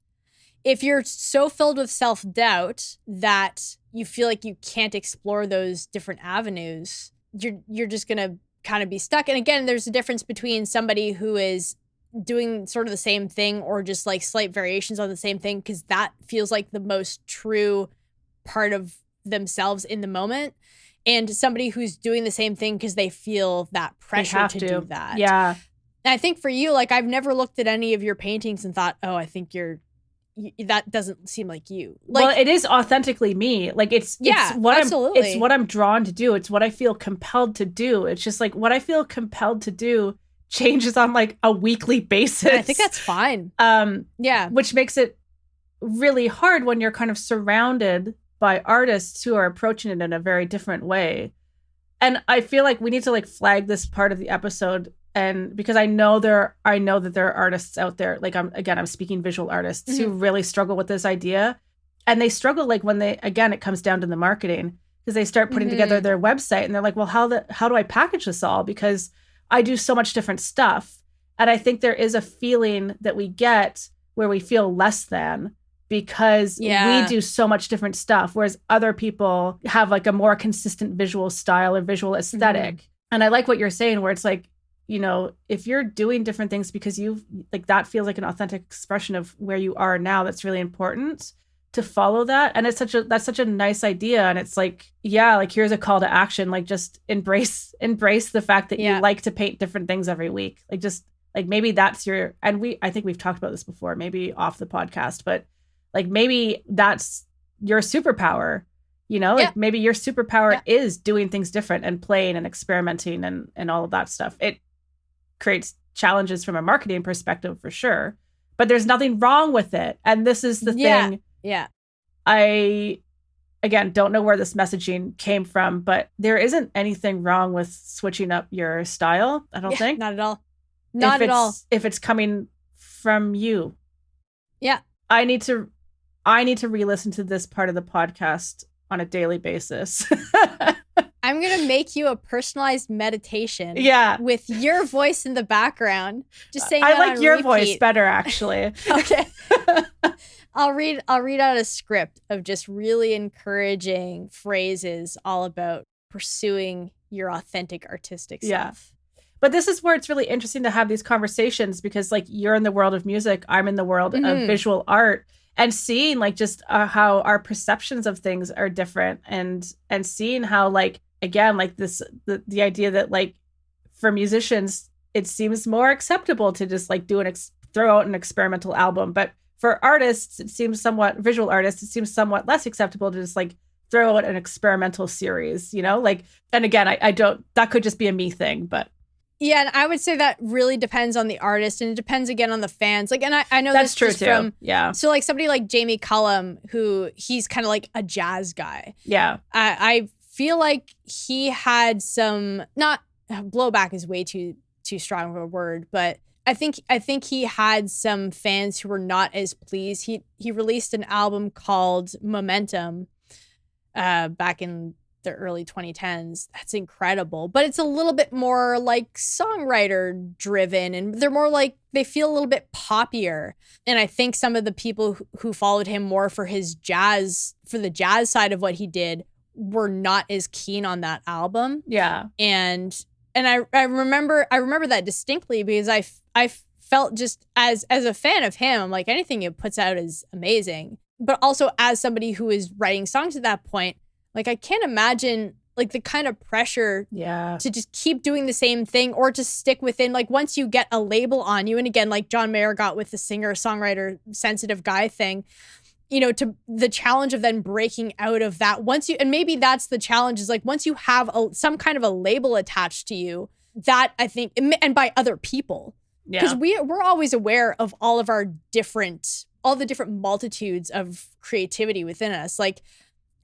If you're so filled with self-doubt that you feel like you can't explore those different avenues, you're just going to kind of be stuck. And again, there's a difference between somebody who is doing sort of the same thing or just like slight variations on the same thing, because that feels like the most true part of themselves in the moment, and somebody who's doing the same thing because they feel that pressure to do that. Yeah. And I think for you, like, I've never looked at any of your paintings and thought, oh, I think you're that doesn't seem like you. Like, well, it is authentically me. Like it's absolutely. it's what I'm drawn to do. It's what I feel compelled to do. It's just like what I feel compelled to do changes on like a weekly basis. And I think that's fine. Yeah. Which makes it really hard when you're kind of surrounded by artists who are approaching it in a very different way. And I feel like we need to like flag this part of the episode, and because I know that there are artists out there, like I'm speaking visual artists who really struggle with this idea. And they struggle like when it comes down to the marketing, because they start putting together their website and they're like, well, how do I package this all? Because I do so much different stuff. And I think there is a feeling that we get where we feel less than, because we do so much different stuff, whereas other people have like a more consistent visual style or visual aesthetic. And I like what you're saying, where it's like, you know, if you're doing different things because you like, that feels like an authentic expression of where you are now, that's really important to follow that. And that's such a nice idea. And it's like, yeah, like here's a call to action, like just embrace the fact that you like to paint different things every week. Like just like maybe that's I think we've talked about this before, maybe off the podcast, but like maybe that's your superpower, you know, like maybe your superpower is doing things different and playing and experimenting and all of that stuff. It creates challenges from a marketing perspective for sure, but there's nothing wrong with it. And this is the thing. Yeah. I, again, don't know where this messaging came from, but there isn't anything wrong with switching up your style. I don't think. Not at all. Not at all. If it's coming from you. Yeah. I need to re-listen to this part of the podcast on a daily basis. I'm going to make you a personalized meditation. Yeah. With your voice in the background. Just saying I that like on your repeat. voice better, actually. Okay. I'll read out a script of just really encouraging phrases all about pursuing your authentic artistic self. Yeah. But this is where it's really interesting to have these conversations, because like you're in the world of music, I'm in the world of visual art, and seeing like just how our perceptions of things are different, and seeing how like, again, like the idea that like for musicians, it seems more acceptable to just like throw out an experimental album. But for artists, visual artists, it seems somewhat less acceptable to just like throw out an experimental series, you know, like, and again, that could just be a me thing, but. Yeah, and I would say that really depends on the artist, and it depends again on the fans. Like, and I know that's this true just too. From, So like somebody like Jamie Cullum, who he's kind of like a jazz guy. Yeah. I feel like he had some, not blowback is way too strong of a word, but I think he had some fans who were not as pleased. He released an album called Momentum back in the early 2010s. That's incredible, but it's a little bit more like songwriter driven, and they're more like, they feel a little bit poppier. And I think some of the people who followed him more for the jazz side of what he did were not as keen on that album. Yeah. And I remember that distinctly, because I felt just as a fan of him, like anything he puts out is amazing. But also as somebody who is writing songs at that point, like I can't imagine like the kind of pressure to just keep doing the same thing, or to stick within, like once you get a label on you. And again, like John Mayer got with the singer, songwriter, sensitive guy thing, you know, to the challenge of then breaking out of that and maybe that's the challenge, is like once you have some kind of a label attached to you, that I think, and by other people, because we're always aware of all the different multitudes of creativity within us. Like,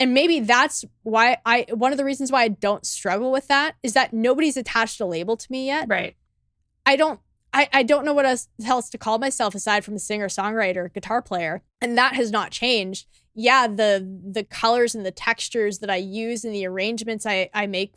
and maybe that's why one of the reasons why I don't struggle with that is that nobody's attached a label to me yet. Right. I don't know what else to call myself aside from a singer, songwriter, guitar player. And that has not changed. Yeah, the colors and the textures that I use and the arrangements I make,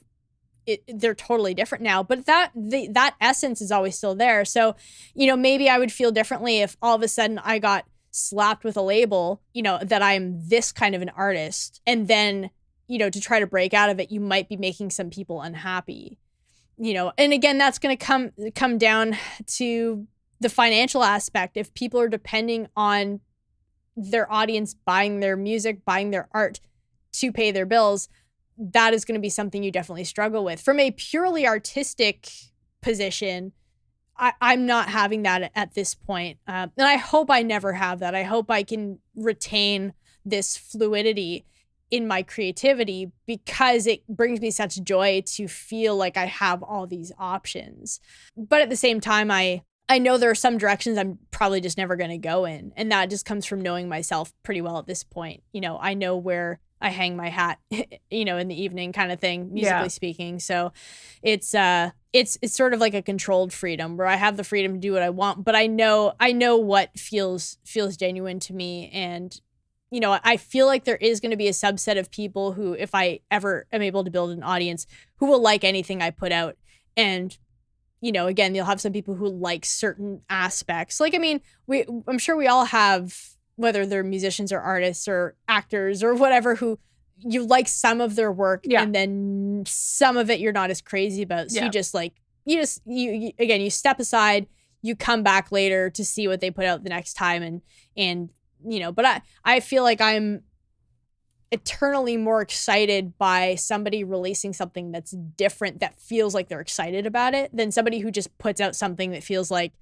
they're totally different now. But that essence is always still there. So, you know, maybe I would feel differently if all of a sudden I got slapped with a label, you know, that I'm this kind of an artist. And then, you know, to try to break out of it, you might be making some people unhappy. You know, and again, that's going to come down to the financial aspect. If people are depending on their audience buying their music, buying their art to pay their bills, that is going to be something you definitely struggle with. From a purely artistic position, I'm not having that at this point. And I hope I never have that. I hope I can retain this fluidity in my creativity, because it brings me such joy to feel like I have all these options. But at the same time, I know there are some directions I'm probably just never going to go in. And that just comes from knowing myself pretty well at this point. You know, I know where I hang my hat, you know, in the evening kind of thing, musically speaking. So it's sort of like a controlled freedom where I have the freedom to do what I want, but I know what feels genuine to me. And, you know, I feel like there is going to be a subset of people who, if I ever am able to build an audience, who will like anything I put out. And, you know, again, you'll have some people who like certain aspects. Like, I mean, I'm sure we all have, whether they're musicians or artists or actors or whatever, who you like some of their work and then some of it you're not as crazy about. So you just like, you again, you step aside, you come back later to see what they put out the next time. And, you know, but I feel like I'm eternally more excited by somebody releasing something that's different, that feels like they're excited about it, than somebody who just puts out something that feels like,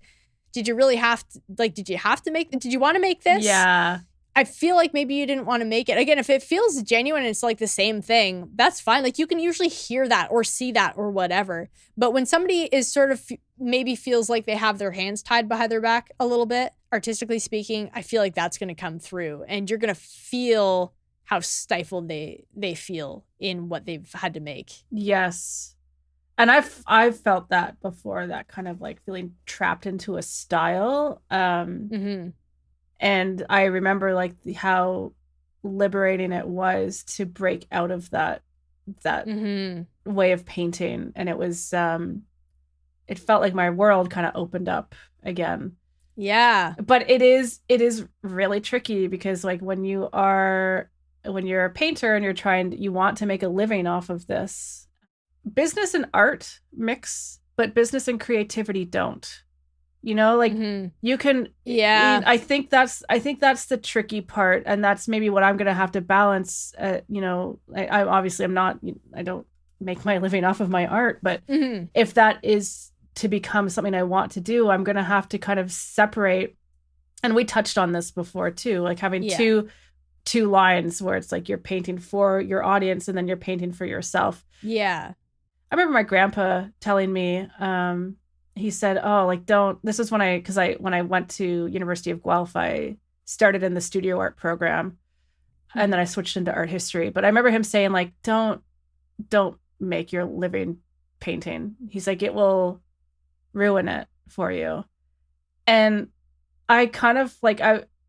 did you really have to, like, did you want to make this? Yeah. I feel like maybe you didn't want to make it. Again, if it feels genuine and it's like the same thing, that's fine. Like, you can usually hear that or see that or whatever. But when somebody is sort of maybe feels like they have their hands tied behind their back a little bit, artistically speaking, I feel like that's going to come through, and you're going to feel how stifled they feel in what they've had to make. Yes. And I've felt that before, that kind of like feeling trapped into a style. And I remember like how liberating it was to break out of that way of painting. And it was, it felt like my world kind of opened up again. Yeah. But it is really tricky, because like when you're a painter and you want to make a living off of this, business and art mix, but business and creativity don't. You know, like you can. Yeah. I think that's the tricky part, and that's maybe what I'm going to have to balance. You know, I obviously I don't make my living off of my art, but if that is to become something I want to do, I'm going to have to kind of separate. And we touched on this before too, like having two lines where it's like you're painting for your audience and then you're painting for yourself. Yeah. I remember my grandpa telling me, he said, "Oh, like this is when I went to University of Guelph, I started in the studio art program, and then I switched into art history. But I remember him saying, like, don't make your living painting. He's like, it will ruin it for you." And I kind of like,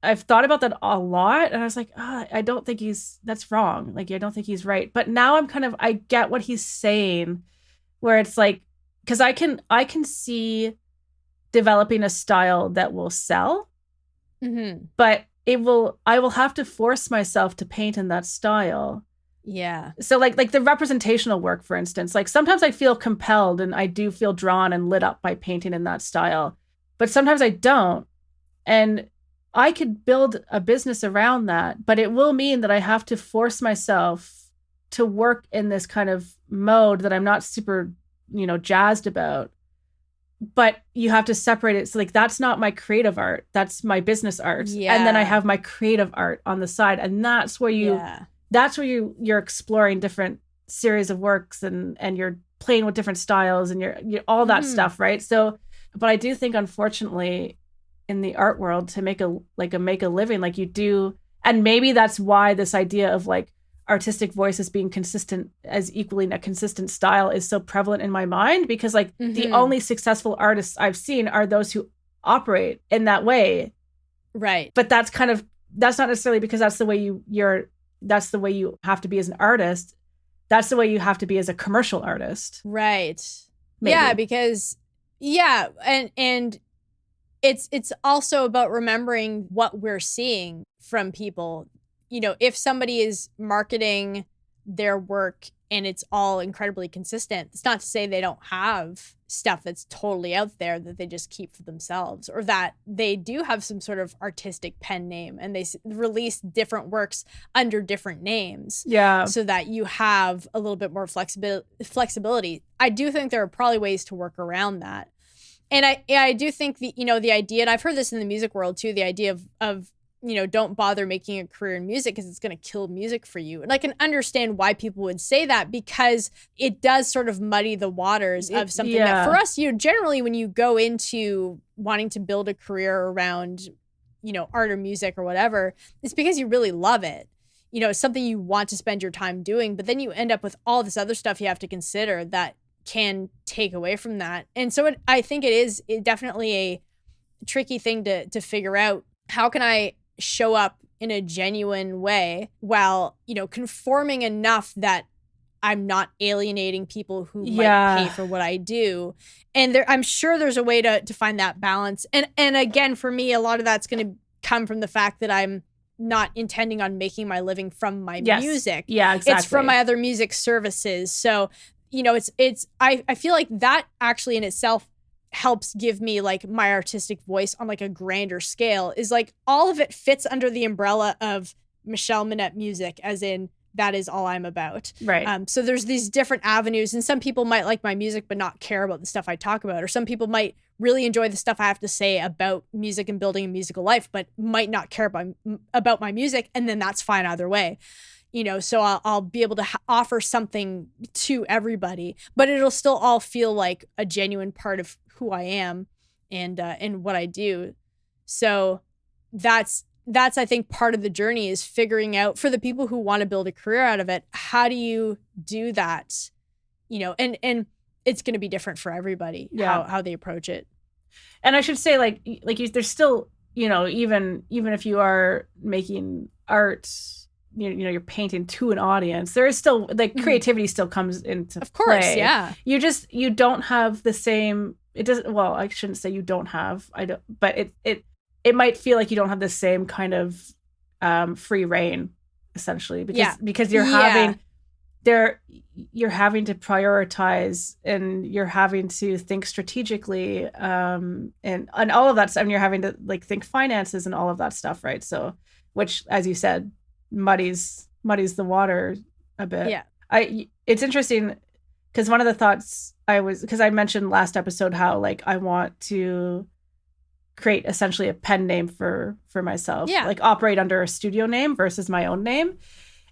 I've thought about that a lot, and I was like, I don't think that's wrong. Like, I don't think he's right. But now I get what he's saying, where it's like, because I can see developing a style that will sell, but I will have to force myself to paint in that style. Yeah. So like the representational work, for instance, like sometimes I feel compelled and I do feel drawn and lit up by painting in that style, but sometimes I don't. And I could build a business around that, but it will mean that I have to force myself to work in this kind of mode that I'm not super, jazzed about. But you have to separate it. So like, that's not my creative art. That's my business art. Yeah. And then I have my creative art on the side. And that's where you're exploring different series of works and you're playing with different styles and you're all that stuff. Right. So, but I do think, unfortunately, in the art world, to make a living like you do, and maybe that's why this idea of like artistic voices being consistent as equally a consistent style is so prevalent in my mind, because like the only successful artists I've seen are those who operate in that way. Right. But that's not necessarily because that's the way that's the way you have to be as an artist. That's the way you have to be as a commercial artist. Right. Maybe. Yeah, because and it's also about remembering what we're seeing from people. If somebody is marketing their work and it's all incredibly consistent, it's not to say they don't have stuff that's totally out there that they just keep for themselves, or that they do have some sort of artistic pen name and they release different works under different names. Yeah. So that you have a little bit more flexibility. I do think there are probably ways to work around that. And I do think the idea, and I've heard this in the music world too, the idea of don't bother making a career in music because it's going to kill music for you. And I can understand why people would say that, because it does sort of muddy the waters of something that for us, generally when you go into wanting to build a career around, art or music or whatever, it's because you really love it. It's something you want to spend your time doing, but then you end up with all this other stuff you have to consider that can take away from that. And so I think it is definitely a tricky thing to figure out. How can I show up in a genuine way while, conforming enough that I'm not alienating people who might pay for what I do? And I'm sure there's a way to find that balance. And again, for me, a lot of that's going to come from the fact that I'm not intending on making my living from my music. Yeah, exactly. It's from my other music services. So, I feel like that actually in itself helps give me like my artistic voice on like a grander scale, is like all of it fits under the umbrella of Michelle Monette music, as in that is all I'm about. Right. So there's these different avenues, and some people might like my music but not care about the stuff I talk about, or some people might really enjoy the stuff I have to say about music and building a musical life but might not care about my music, and then that's fine either way. So I'll be able to offer something to everybody, but it'll still all feel like a genuine part of who I am and what I do. So that's I think part of the journey, is figuring out, for the people who want to build a career out of it, how do you do that? And it's going to be different for everybody, how they approach it. And I should say, there's still, even if you are making art, you're painting to an audience, there is still creativity still comes into play. Of course, yeah. You don't have the same, it doesn't, well, I shouldn't say you don't have, but it might feel like you don't have the same kind of free reign, essentially, because you're having to prioritize, and you're having to think strategically, and all of that stuff, and you're having to think finances and all of that stuff, right? So, which, as you said, muddies the water a bit. Yeah. It's interesting because one of the thoughts because I mentioned last episode how I want to create essentially a pen name for myself, operate under a studio name versus my own name.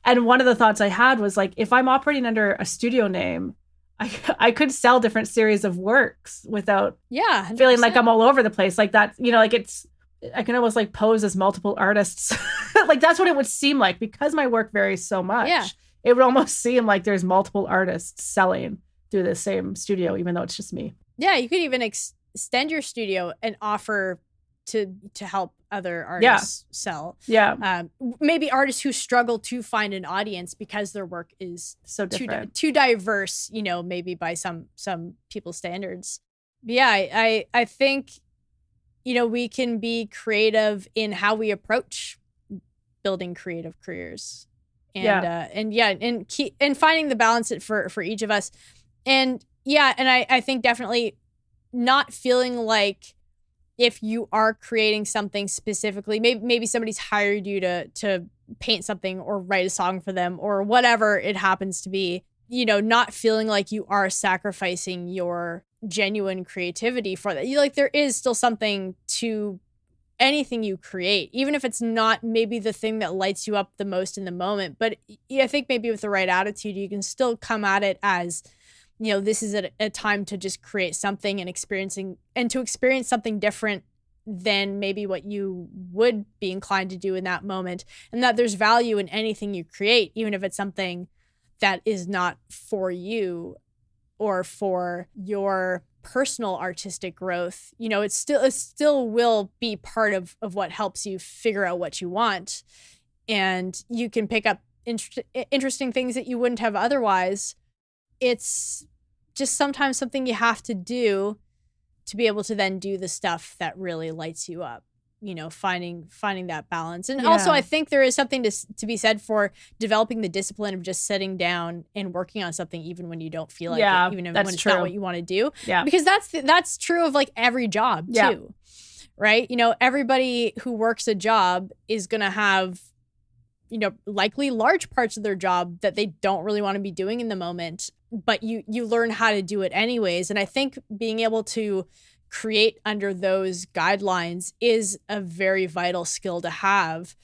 And one of the thoughts I had was if I'm operating under a studio name, I could sell different series of works without 100%. feeling like I'm all over the place like that. I can almost pose as multiple artists. That's what it would seem like, because my work varies so much. Yeah. It would almost seem like there's multiple artists selling through the same studio, even though it's just me. Yeah, you could even extend your studio and offer to help other artists sell. Yeah. Maybe artists who struggle to find an audience because their work is so different, too diverse, maybe by some people's standards. But yeah, I think we can be creative in how we approach building creative careers, and finding the balance for each of us. And I think definitely not feeling like, if you are creating something specifically, maybe somebody's hired you to paint something or write a song for them or whatever it happens to be, not feeling like you are sacrificing your genuine creativity for that. There is still something to anything you create, even if it's not maybe the thing that lights you up the most in the moment. But I think maybe with the right attitude, you can still come at it as, this is a time to just create something and to experience something different than maybe what you would be inclined to do in that moment. And that there's value in anything you create, even if it's something that is not for you or for your personal artistic growth. It still will be part of what helps you figure out what you want. And you can pick up interesting things that you wouldn't have otherwise. It's just sometimes something you have to do to be able to then do the stuff that really lights you up, finding that balance. And also, I think there is something to be said for developing the discipline of just sitting down and working on something, even when you don't feel like it, even when it's not what you want to do. Yeah. Because that's true of every job too, right? Everybody who works a job is going to have, likely large parts of their job that they don't really want to be doing in the moment, but you learn how to do it anyways. And I think being able to create under those guidelines is a very vital skill to have.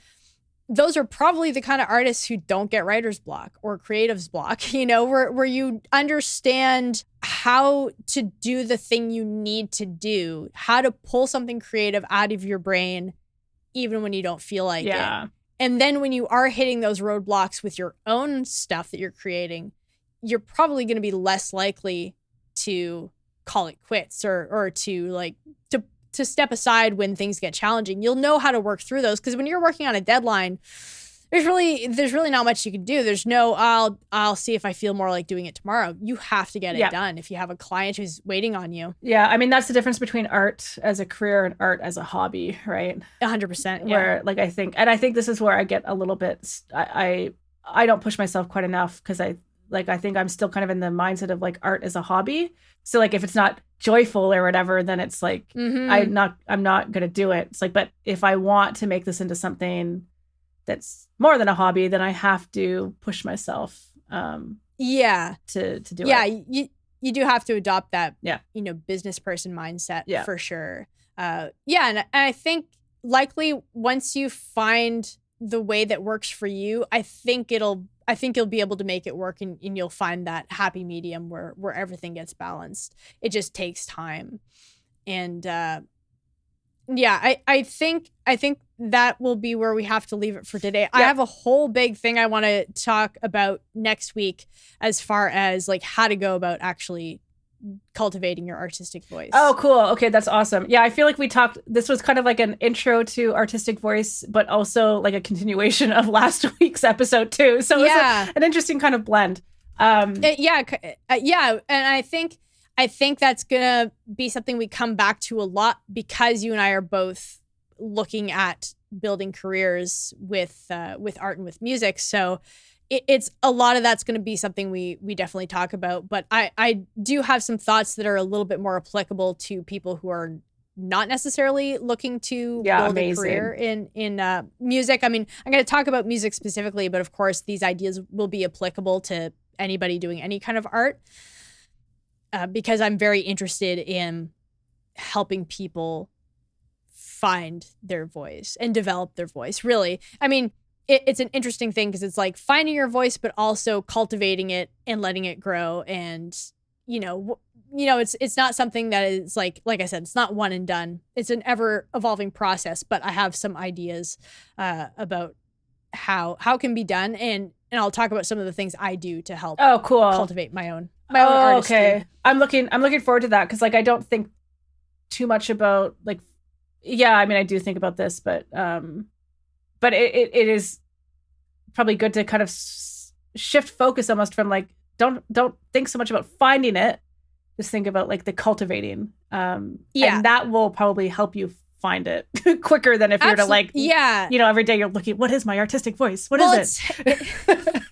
Those are probably the kind of artists who don't get writer's block or creative's block, where you understand how to do the thing you need to do, how to pull something creative out of your brain, even when you don't feel like it. And then when you are hitting those roadblocks with your own stuff that you're creating, you're probably going to be less likely to call it quits or to step aside when things get challenging. You'll know how to work through those, because when you're working on a deadline, there's really not much you can do. There's no, I'll see if I feel more like doing it tomorrow. You have to get it done if you have a client who's waiting on you. Yeah, I mean, that's the difference between art as a career and art as a hobby, right? 100%. Where I think this is where I get a little bit, I don't push myself quite enough, because I think I'm still kind of in the mindset of like art as a hobby. So like if it's not joyful or whatever, then it's like, I'm not going to do it. It's like, but if I want to make this into something that's more than a hobby, then I have to push myself to do it. You do have to adopt that business person mindset for sure. And I think likely once you find the way that works for you, I think you'll be able to make it work, and you'll find that happy medium where everything gets balanced. It just takes time. And I think that will be where we have to leave it for today. Yep. I have a whole big thing I want to talk about next week, as far as like how to go about actually cultivating your artistic voice. Oh, cool. Okay, that's awesome. Yeah, I feel like this was kind of like an intro to artistic voice, but also like a continuation of last week's episode too. So it's an interesting kind of blend. And I think that's gonna be something we come back to a lot, because you and I are both looking at building careers with art and with music. So it's a lot of that's going to be something we definitely talk about. But I do have some thoughts that are a little bit more applicable to people who are not necessarily looking to build a career in music. I mean, I'm going to talk about music specifically, but of course these ideas will be applicable to anybody doing any kind of art, because I'm very interested in helping people find their voice and develop their voice. Really, I mean, it's an interesting thing, because it's like finding your voice, but also cultivating it and letting it grow. And it's not something that is like I said, it's not one and done. It's an ever evolving process. But I have some ideas about how it can be done, and I'll talk about some of the things I do to help. Oh, cool. Cultivate my own artistry. Okay, I'm looking forward to that, because like I don't think too much about like. Yeah, I mean, I do think about this, but it is probably good to kind of shift focus almost from like, don't think so much about finding it. Just think about like the cultivating. And that will probably help you find it quicker than if you're to like, every day you're looking, what is my artistic voice? What is it?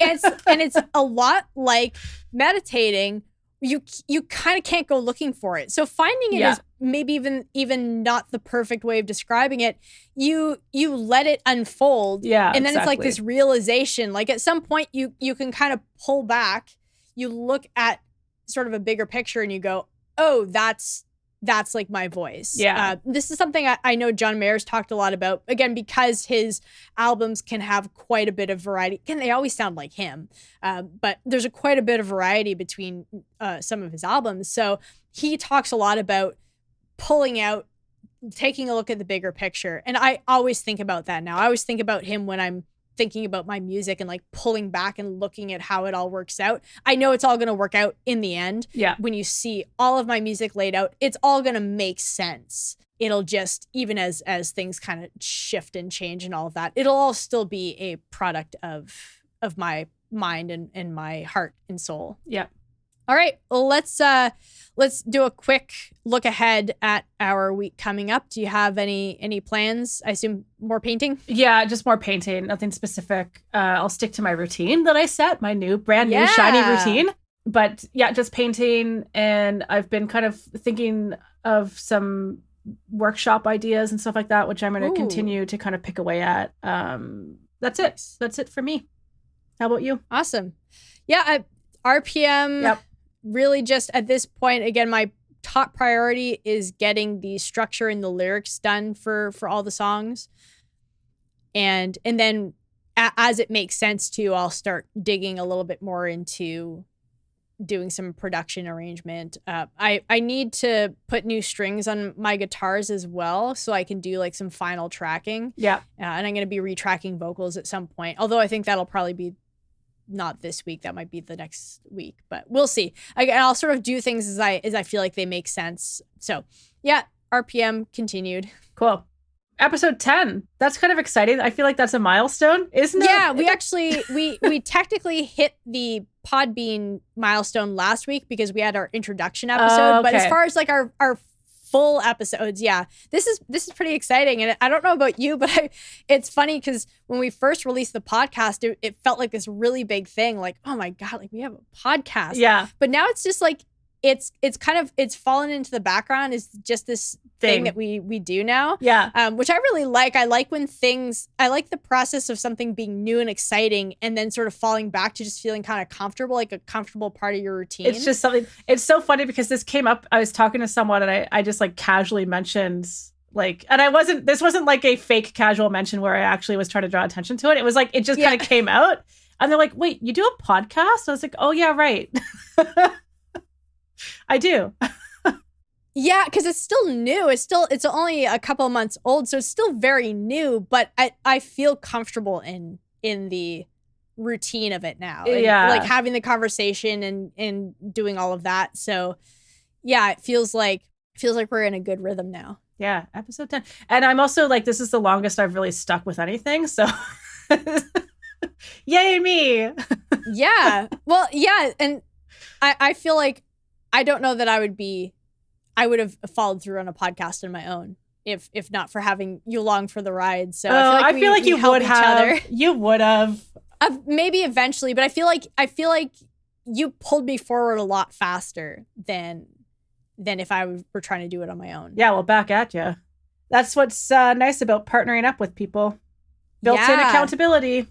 It's a lot like meditating. You kind of can't go looking for it. So finding it is maybe even not the perfect way of describing it. You let it unfold. Yeah. And then it's like this realization, like at some point you can kind of pull back, you look at sort of a bigger picture and you go, oh, that's like my voice. Yeah. This is something I know John Mayer's talked a lot about, again, because his albums can have quite a bit of variety. Again, they always sound like him, but there's quite a bit of variety between some of his albums. So he talks a lot about pulling out, taking a look at the bigger picture. And I always think about that now. I always think about him when I'm thinking about my music and like pulling back and looking at how it all works out. I know it's all going to work out in the end. Yeah. When you see all of my music laid out, it's all going to make sense. It'll just, even as things kind of shift and change and all of that, it'll all still be a product of my mind and my heart and soul. Yeah. All right. Well, let's do a quick look ahead at our week coming up. Do you have any plans? I assume more painting? Yeah, just more painting. Nothing specific. I'll stick to my routine that I set, my brand new shiny routine. But yeah, just painting. And I've been kind of thinking of some workshop ideas and stuff like that, which I'm going to continue to kind of pick away at. That's it. That's it for me. How about you? Awesome. Yeah, RPM. Yep. Really just at this point, again, my top priority is getting the structure and the lyrics done for all the songs. And then as it makes sense too, I'll start digging a little bit more into doing some production arrangement. I need to put new strings on my guitars as well, so I can do like some final tracking. Yeah. And I'm going to be retracking vocals at some point. Although I think that'll probably be not this week. That might be the next week, but we'll see. I'll sort of do things as I feel like they make sense. So yeah, RPM continued. Cool. Episode 10. That's kind of exciting. I feel like that's a milestone, isn't it? Yeah, we actually we technically hit the Podbean milestone last week because we had our introduction episode. Okay. But as far as like our full episodes, yeah, this is pretty exciting. And I don't know about you, but it's funny because when we first released the podcast, it felt like this really big thing. Like, oh my God, like we have a podcast. Yeah. But now it's just like it's fallen into the background. It's just this thing that we do now. Yeah. Which I really like. I like the process of something being new and exciting and then sort of falling back to just feeling kind of comfortable, like a comfortable part of your routine. It's just something, it's so funny because this came up, I was talking to someone and I just like casually mentioned like, and this wasn't like a fake casual mention where I actually was trying to draw attention to it. It was like, it just kind of came out and they're like, wait, you do a podcast? I was like, oh yeah, right. I do. Yeah, because it's still new. It's only a couple of months old, so it's still very new. But I feel comfortable in the routine of it now. And, yeah, like having the conversation and doing all of that. So yeah, it feels like we're in a good rhythm now. Yeah, episode 10, and I'm also like, this is the longest I've really stuck with anything. So, yay me! Yeah, well, yeah, and I feel like I don't know that I would have followed through on a podcast on my own if not for having you along for the ride. So I feel like you would have. You would have. Maybe eventually, but I feel like you pulled me forward a lot faster than if I were trying to do it on my own. Yeah, well, back at you. That's what's nice about partnering up with people. Built-in accountability.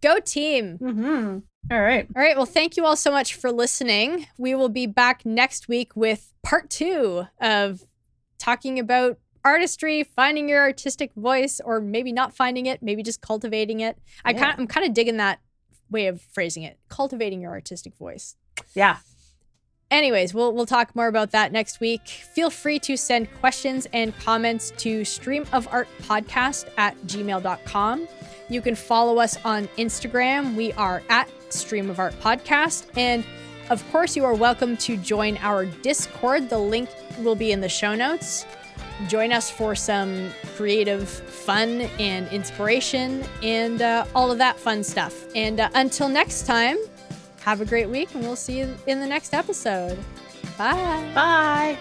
Go team. Mm-hmm. All right. Well, thank you all so much for listening. We will be back next week with part 2 of talking about artistry, finding your artistic voice, or maybe not finding it, maybe just cultivating it. Yeah. I'm kind of digging that way of phrasing it. Cultivating your artistic voice. Yeah. Anyways, we'll talk more about that next week. Feel free to send questions and comments to streamofartpodcast@gmail.com. You can follow us on Instagram. We are at Stream of Art Podcast. And of course, you are welcome to join our Discord. The link will be in the show notes. Join us for some creative fun and inspiration and all of that fun stuff. And until next time, have a great week and we'll see you in the next episode. Bye. Bye.